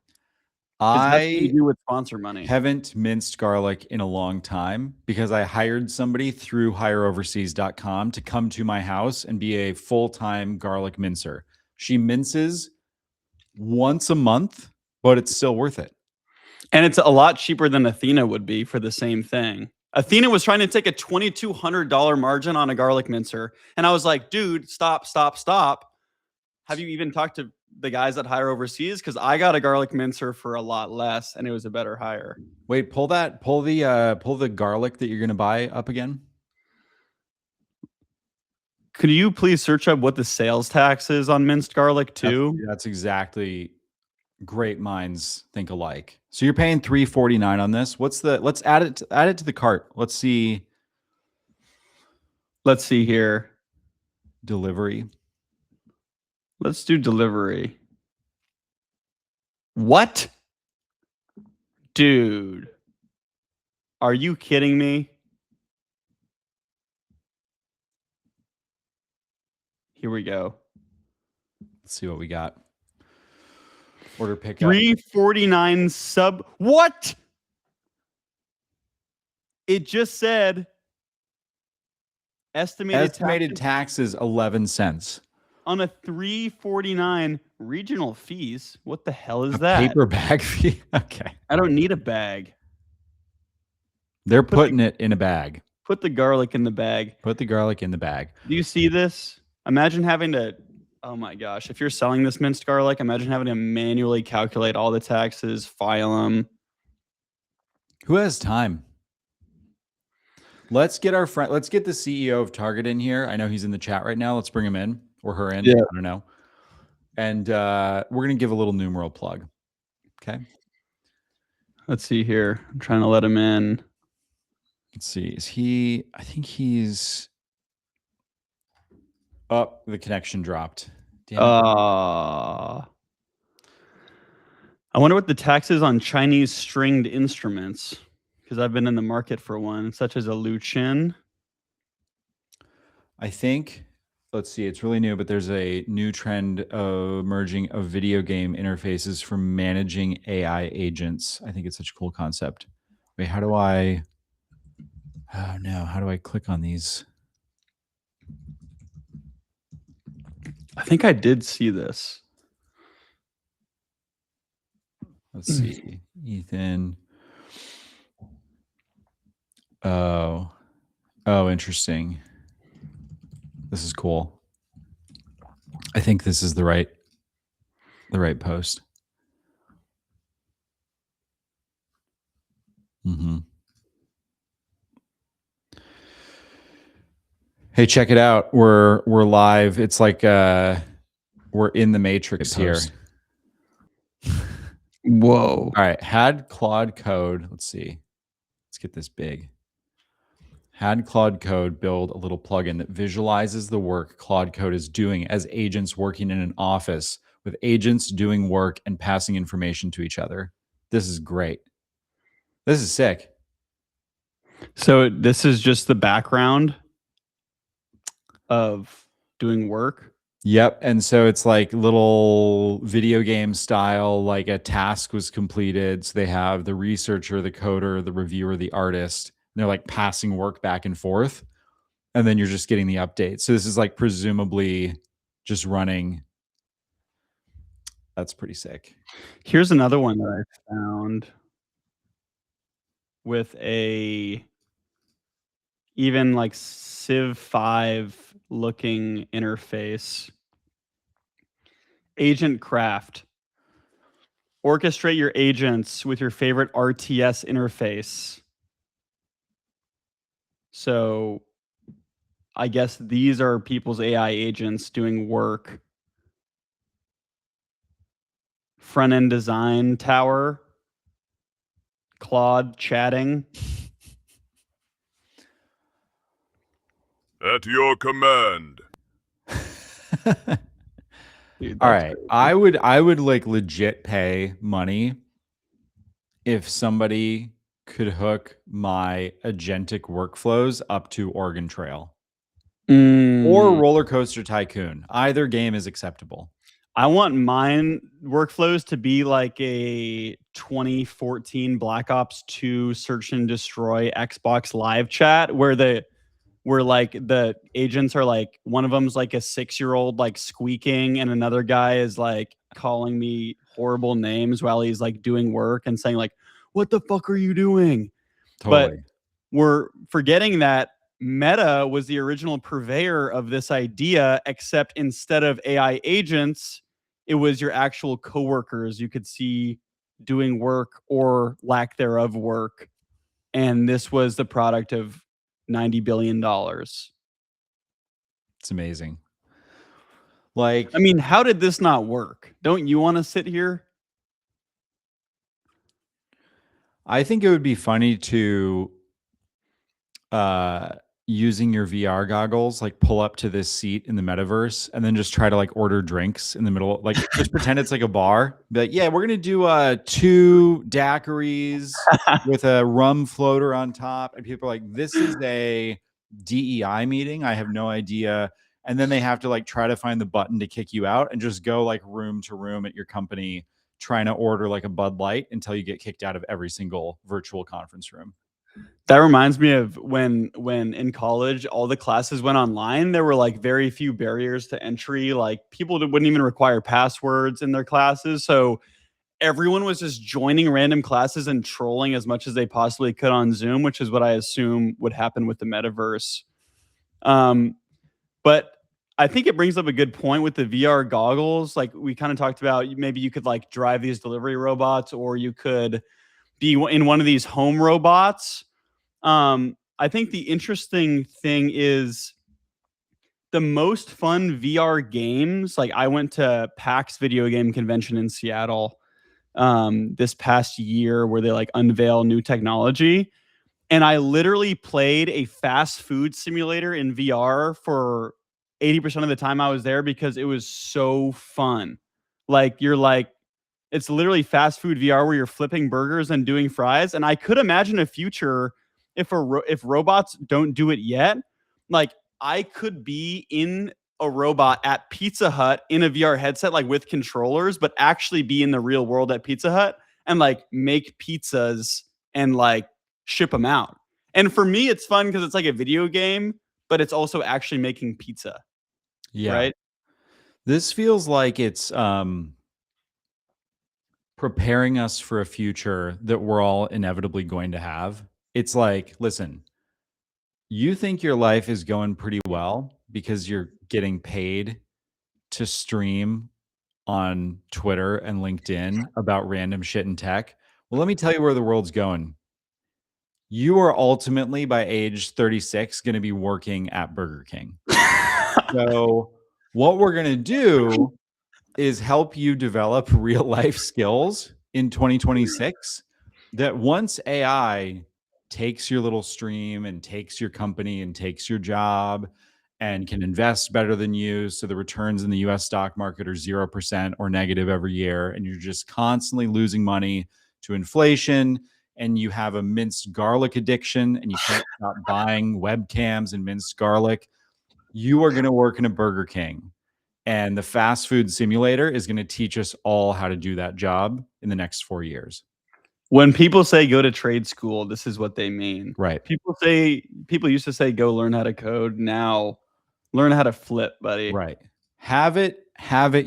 I do with sponsor money. Haven't minced garlic in a long time because I hired somebody through hireoverseas.com to come to my house and be a full-time garlic mincer. She minces once a month, but it's still worth it. And it's a lot cheaper than Athena would be for the same thing. Athena was trying to take a $2,200 margin on a garlic mincer. And I was like, dude, stop. Have you even talked to the guys that hire overseas? Because I got a garlic mincer for a lot less and it was a better hire. Wait, pull the garlic that you're going to buy up again. Could you please search up what the sales tax is on minced garlic too? That's exactly. Great minds think alike. So you're paying $349 on this. Let's add it to the cart. Let's see here. Delivery. Let's do delivery. What? Dude. Are you kidding me? Here we go. Let's see what we got. Order pickup. $349 sub. What? It just said estimated tax is 11 cents. On a $349 regional fees. What the hell is that? Paper bag fee. Okay. I don't need a bag. They're putting it in a bag. Put the garlic in the bag. Put the garlic in the bag. Do you see this? Imagine having to, oh my gosh, if you're selling this minced garlic, imagine having to manually calculate all the taxes, file them. Who has time? Let's get the CEO of Target in here. I know he's in the chat right now. Let's bring him in or her in. Yeah. I don't know. And we're going to give a little numeral plug. Okay. Let's see here. I'm trying to let him in. Let's see. Is he? I think he's. Oh, the connection dropped. Damn it. I wonder what the tax is on Chinese stringed instruments, because I've been in the market for one, such as a Luchin. I think, let's see, it's really new, but there's a new trend emerging of video game interfaces for managing AI agents. I think it's such a cool concept. Wait, how do I? Oh no, how do I click on these? I think I did see this. Let's see, Ethan. Oh, interesting. This is cool. I think this is the right post. Mm-hmm. Hey, check it out. We're live. It's like we're in the Matrix here. Whoa. All right. Had Claude Code. Let's see. Let's get this big. Had Claude Code build a little plugin that visualizes the work Claude Code is doing as agents working in an office, with agents doing work and passing information to each other. This is great. This is sick. So this is just the background of doing work. Yep. And so it's like little video game style, like a task was completed. So they have the researcher, the coder, the reviewer, the artist. And they're like passing work back and forth. And then you're just getting the update. So this is like presumably just running. That's pretty sick. Here's another one that I found with a even like Civ 5 looking interface. Agent Craft. Orchestrate your agents with your favorite RTS interface. So I guess these are people's AI agents doing work. Front end design tower. Claude chatting. At your command. Dude, All that's right. crazy. I would like legit pay money if somebody could hook my agentic workflows up to Oregon Trail or Roller Coaster Tycoon. Either game is acceptable. I want mine workflows to be like a 2014 Black Ops 2 search and destroy Xbox live chat where like the agents are like, one of them's like a 6-year-old like squeaking, and another guy is like calling me horrible names while he's like doing work and saying like, what the fuck are you doing? Totally. But we're forgetting that Meta was the original purveyor of this idea, except instead of AI agents, it was your actual coworkers you could see doing work or lack thereof work. And this was the product of $90 billion. It's amazing. Like, I mean, how did this not work? Don't you want to sit here? I think it would be funny to using your VR goggles, like pull up to this seat in the metaverse and then just try to like order drinks in the middle, like just pretend it's like a bar. Be like, yeah, we're gonna do 2 daiquiris with a rum floater on top. And people are like, this is a DEI meeting. I have no idea. And then they have to like try to find the button to kick you out and just go like room to room at your company trying to order like a Bud Light until you get kicked out of every single virtual conference room. That reminds me of when in college all the classes went online. There were like very few barriers to entry. Like people wouldn't even require passwords in their classes. So everyone was just joining random classes and trolling as much as they possibly could on Zoom, which is what I assume would happen with the metaverse. But I think it brings up a good point with the VR goggles. Like we kind of talked about, maybe you could like drive these delivery robots, or you could be in one of these home robots. I think the interesting thing is the most fun VR games, like I went to PAX Video Game Convention in Seattle this past year where they like unveil new technology. And I literally played a fast food simulator in VR for 80% of the time I was there because it was so fun. Like you're like, it's literally fast food VR where you're flipping burgers and doing fries. And I could imagine a future if robots don't do it yet, like I could be in a robot at Pizza Hut in a VR headset, like with controllers, but actually be in the real world at Pizza Hut and like make pizzas and like ship them out. And for me, it's fun because it's like a video game, but it's also actually making pizza, Yeah. right? This feels like it's preparing us for a future that we're all inevitably going to have. It's like, listen, you think your life is going pretty well because you're getting paid to stream on Twitter and LinkedIn about random shit in tech. Well, let me tell you where the world's going. You are ultimately by age 36 going to be working at Burger King. So, what we're going to do is help you develop real life skills in 2026 that once AI takes your little stream and takes your company and takes your job and can invest better than you, so the returns in the US stock market are 0% or negative every year, and you're just constantly losing money to inflation, and you have a minced garlic addiction and you can't stop buying webcams and minced garlic, you are going to work in a Burger King. And the fast food simulator is going to teach us all how to do that job in the next 4 years. When people say go to trade school, this is what they mean. Right. People used to say go learn how to code. Now learn how to flip, buddy. Right. Have it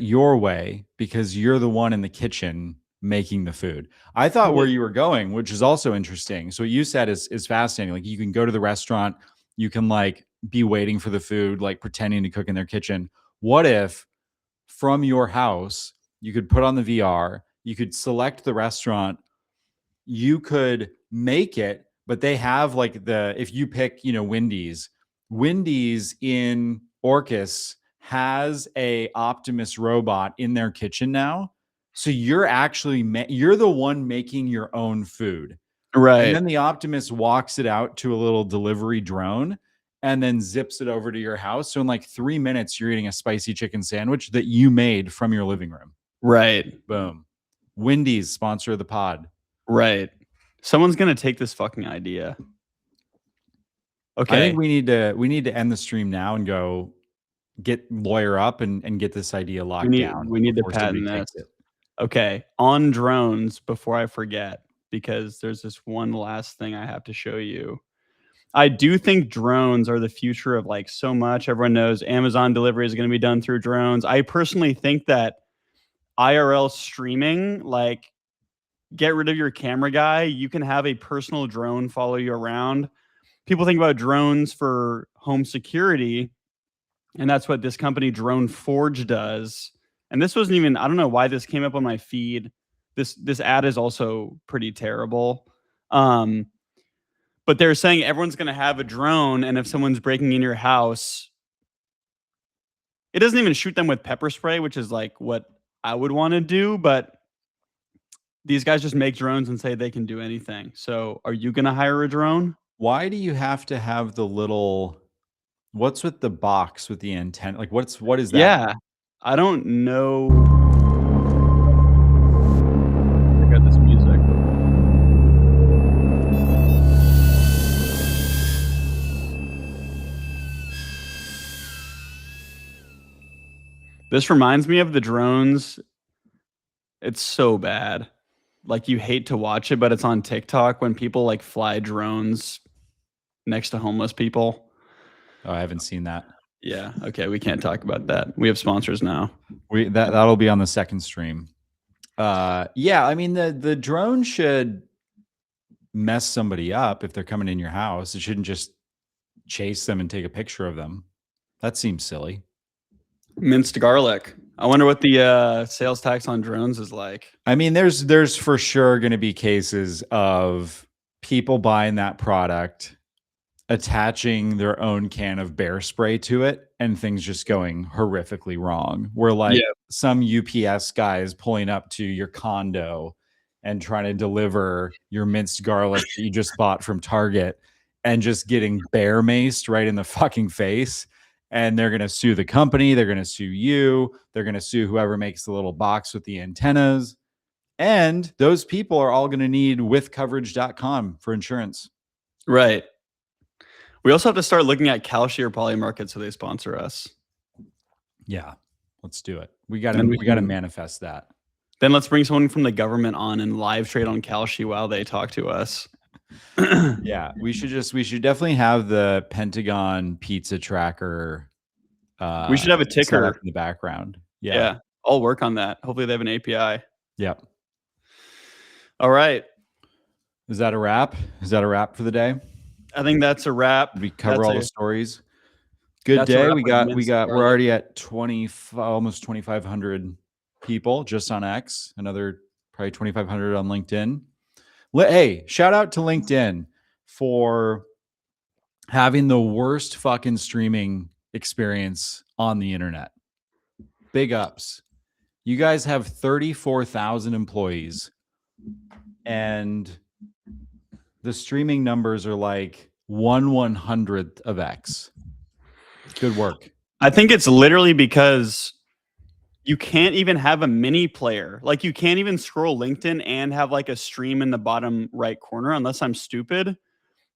your way because you're the one in the kitchen making the food. I thought where you were going, which is also interesting. So what you said is fascinating. Like you can go to the restaurant, you can like be waiting for the food, like pretending to cook in their kitchen. What if from your house, you could put on the VR, you could select the restaurant, you could make it, but they have like if you pick, Wendy's in Orcas has a Optimus robot in their kitchen now. So you're actually, you're the one making your own food. Right. And then the Optimus walks it out to a little delivery drone and then zips it over to your house. So in like 3 minutes, you're eating a spicy chicken sandwich that you made from your living room. Right. Boom. Wendy's, sponsor of the pod. Right. Someone's going to take this fucking idea. Okay. I think we need to end the stream now and go lawyer up and get this idea locked down. We need to patent this. Okay. On drones, before I forget, because there's this one last thing I have to show you. I do think drones are the future of like so much. Everyone knows Amazon delivery is going to be done through drones. I personally think that IRL streaming, like get rid of your camera guy. You can have a personal drone follow you around. People think about drones for home security, and that's what this company Drone Forge does. And this wasn't even, I don't know why this came up on my feed. This ad is also pretty terrible. But they're saying everyone's going to have a drone, and if someone's breaking in your house, it doesn't even shoot them with pepper spray, which is like what I would want to do, but these guys just make drones and say they can do anything. So are you going to hire a drone? Why do you have to have the little, what's with the box with the antenna? Like what is that? Yeah, I don't know. I got this music. This reminds me of the drones. It's so bad. Like you hate to watch it, but it's on TikTok when people like fly drones next to homeless people. Oh, I haven't seen that. Yeah. Okay. We can't talk about that. We have sponsors now. That'll be on the second stream. Yeah. I mean, the drone should mess somebody up if they're coming in your house. It shouldn't just chase them and take a picture of them. That seems silly. Minced garlic. I wonder what the sales tax on drones is like. I mean, there's for sure going to be cases of people buying that product attaching their own can of bear spray to it and things just going horrifically wrong. Where like some UPS guy is pulling up to your condo and trying to deliver your minced garlic that you just bought from Target and just getting bear maced right in the fucking face. And they're going to sue the company. They're going to sue you. They're going to sue whoever makes the little box with the antennas. And those people are all going to need withcoverage.com for insurance. Right. We also have to start looking at Kalshi or Polymarket so they sponsor us. Yeah, let's do it. We got to manifest that. Then let's bring someone from the government on and live trade on Kalshi while they talk to us. Yeah, we should definitely have the Pentagon pizza tracker. We should have a ticker in the background. Yeah, I'll work on that. Hopefully they have an API. Yep. All right. Is that a wrap? Is that a wrap for the day? I think that's a wrap. We cover all the stories. Good day. We're already at almost 2,500 people just on X. Another probably 2,500 on LinkedIn. Hey, shout out to LinkedIn for having the worst fucking streaming experience on the internet. Big ups. You guys have 34,000 employees and the streaming numbers are like 1/100th of X. Good work. I think it's literally because you can't even have a mini player. Like you can't even scroll LinkedIn and have like a stream in the bottom right corner unless I'm stupid.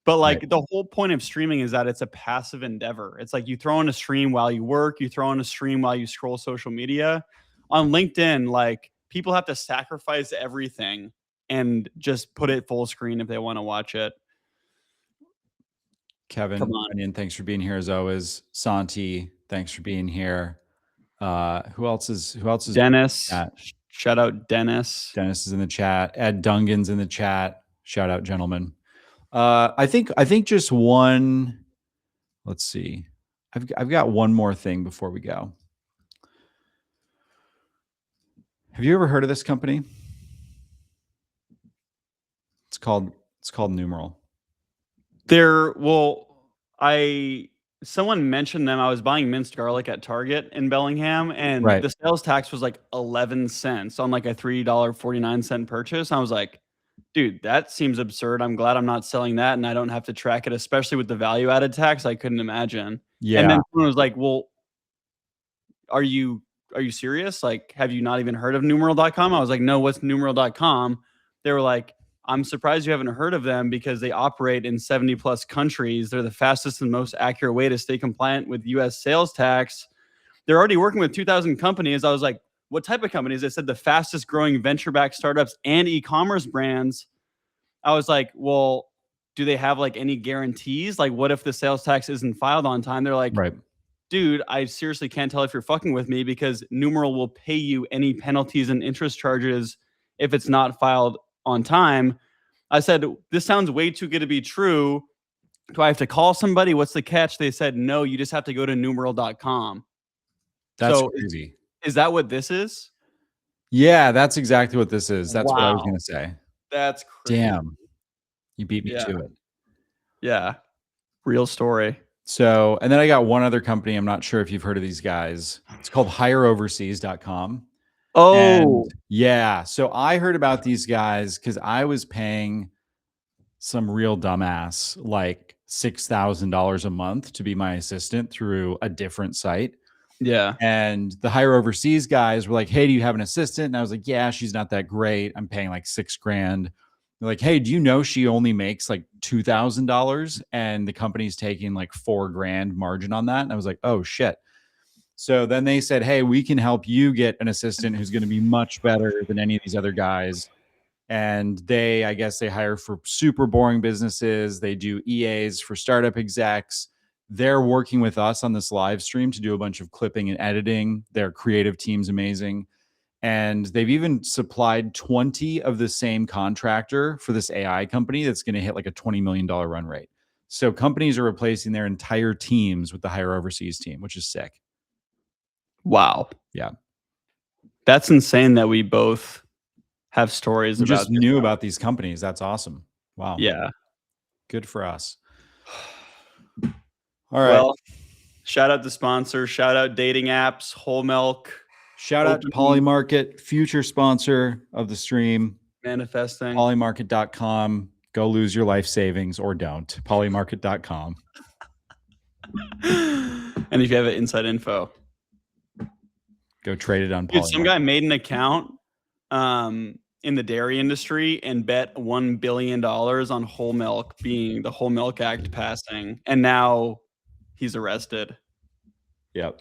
But like the whole point of streaming is that it's a passive endeavor. It's like you throw in a stream while you work, you throw in a stream while you scroll social media. On LinkedIn, like people have to sacrifice everything and just put it full screen if they want to watch it. Kevin, Onion, thanks for being here as always. Santi, thanks for being here. Who else is Dennis? Shout out Dennis. Dennis is in the chat. Ed Dungan's in the chat. Shout out, gentlemen. I think just one. Let's see. I've got one more thing before we go. Have you ever heard of this company? It's called Numeral. Someone mentioned them. I was buying minced garlic at Target in Bellingham, and the sales tax was like 11 cents on like a $3.49 purchase. I was like, dude, that seems absurd. I'm glad I'm not selling that and I don't have to track it, especially with the value added tax. I couldn't imagine. Yeah. And then someone was like, well, are you serious? Like, have you not even heard of numeral.com? I was like, no, what's numeral.com? They were like, I'm surprised you haven't heard of them because they operate in 70 plus countries. They're the fastest and most accurate way to stay compliant with US sales tax. They're already working with 2,000 companies. I was like, what type of companies? They said the fastest growing venture-backed startups and e-commerce brands. I was like, well, do they have like any guarantees? Like, what if the sales tax isn't filed on time? They're like, dude, I seriously can't tell if you're fucking with me because Numeral will pay you any penalties and interest charges if it's not filed on time. I said, this sounds way too good to be true. Do I have to call somebody? What's the catch? They said, no, you just have to go to numeral.com. That's crazy. Is that what this is? Yeah, that's exactly what this is. That's what I was going to say. That's crazy. Damn. You beat me to it. Yeah. Real story. So, and then I got one other company. I'm not sure if you've heard of these guys. It's called hireoverseas.com. Oh, and yeah. So I heard about these guys because I was paying some real dumbass like $6,000 a month to be my assistant through a different site. Yeah. And the Hire Overseas guys were like, hey, do you have an assistant? And I was like, yeah, she's not that great. I'm paying like $6,000. They're like, hey, do you know she only makes like $2,000 and the company's taking like $4,000 margin on that? And I was like, oh shit. So then they said, hey, we can help you get an assistant who's going to be much better than any of these other guys. And I guess they hire for super boring businesses. They do EAs for startup execs. They're working with us on this live stream to do a bunch of clipping and editing. Their creative team's amazing. And they've even supplied 20 of the same contractor for this AI company that's going to hit like a $20 million run rate. So companies are replacing their entire teams with the Hire Overseas team, which is sick. Wow. Yeah. That's insane that we both have stories we about just knew about these companies. That's awesome. Wow. Yeah. Good for us. All right. Well, shout out the sponsor. Shout out dating apps, whole milk, Shout out to Polymarket, future sponsor of the stream. manifesting. Polymarket.com. Go lose your life savings or don't. Polymarket.com. And if you have inside info, go trade it on Polymarket. Dude, some guy made an account in the dairy industry and bet $1 billion on whole milk being the Whole Milk Act passing. And now he's arrested. Yep.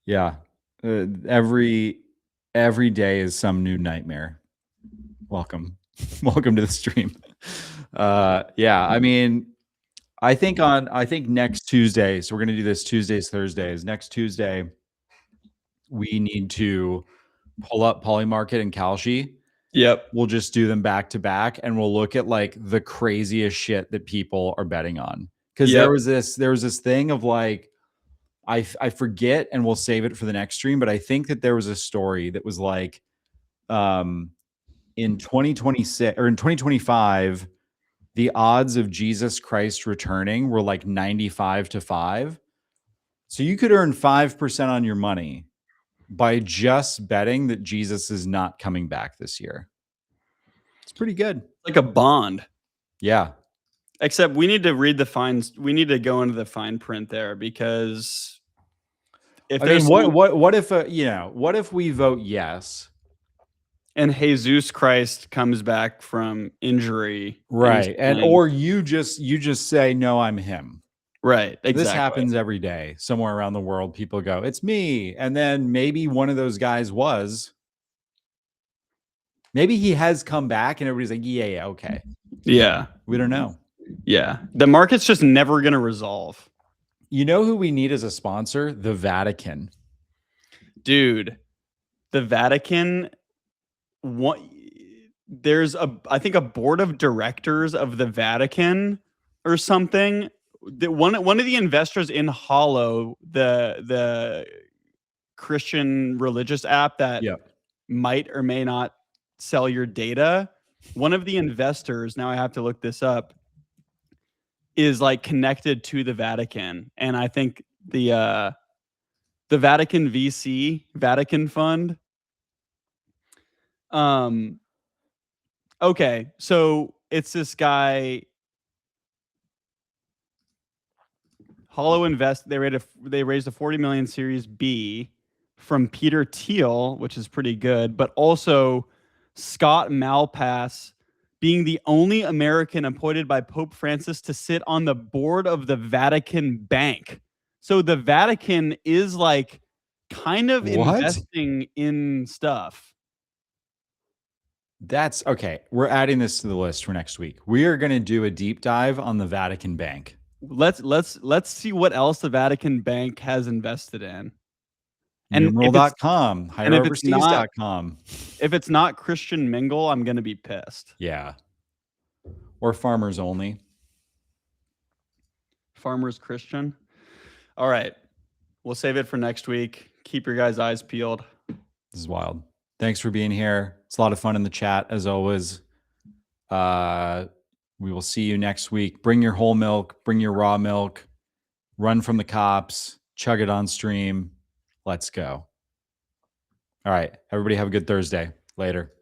Yeah. Every day is some new nightmare. Welcome. Welcome to the stream. Yeah, I mean, I think next Tuesday, so we're going to do this Tuesdays, Thursdays. Next Tuesday, we need to pull up Polymarket and Kalshi. Yep. We'll just do them back to back and we'll look at like the craziest shit that people are betting on. Because there was this thing of like, I forget, and we'll save it for the next stream, but I think that there was a story that was like in 2026 or in 2025, the odds of Jesus Christ returning were like 95-5. So you could earn 5% on your money by just betting that Jesus is not coming back this year. It's pretty good. Like a bond. Yeah. Except we need to read the fines. We need to go into the fine print there, because if what if we vote yes and Jesus Christ comes back from injury, right? And or you just say, no, I'm him. Right. Exactly. This happens every day somewhere around the world. People go, it's me. And then maybe one of those guys maybe he has come back and everybody's like, yeah, okay. Yeah. We don't know. Yeah. The market's just never going to resolve. You know who we need as a sponsor? The Vatican. Dude, the Vatican, there's I think a board of directors of the Vatican or something. One of the investors in Hollow, the Christian religious app that might or may not sell your data, one of the investors, now I have to look this up, is like connected to the Vatican. And I think the Vatican VC, Vatican Fund. Okay, so it's this guy, Hollow Invest. They raised a 40 million Series B from Peter Thiel, which is pretty good, but also Scott Malpass, being the only American appointed by Pope Francis to sit on the board of the Vatican Bank. So the Vatican is like kind of investing in stuff. That's okay. We're adding this to the list for next week. We are going to do a deep dive on the Vatican Bank. Let's see what else the Vatican Bank has invested in. And numeral.com, higheroverseas.com. If it's not Christian Mingle, I'm going to be pissed. Yeah. Or Farmers Only. Farmers Christian. All right. We'll save it for next week. Keep your guys' eyes peeled. This is wild. Thanks for being here. It's a lot of fun in the chat, as always. We will see you next week. Bring your whole milk. Bring your raw milk. Run from the cops. Chug it on stream. Let's go. All right. Everybody have a good Thursday. Later.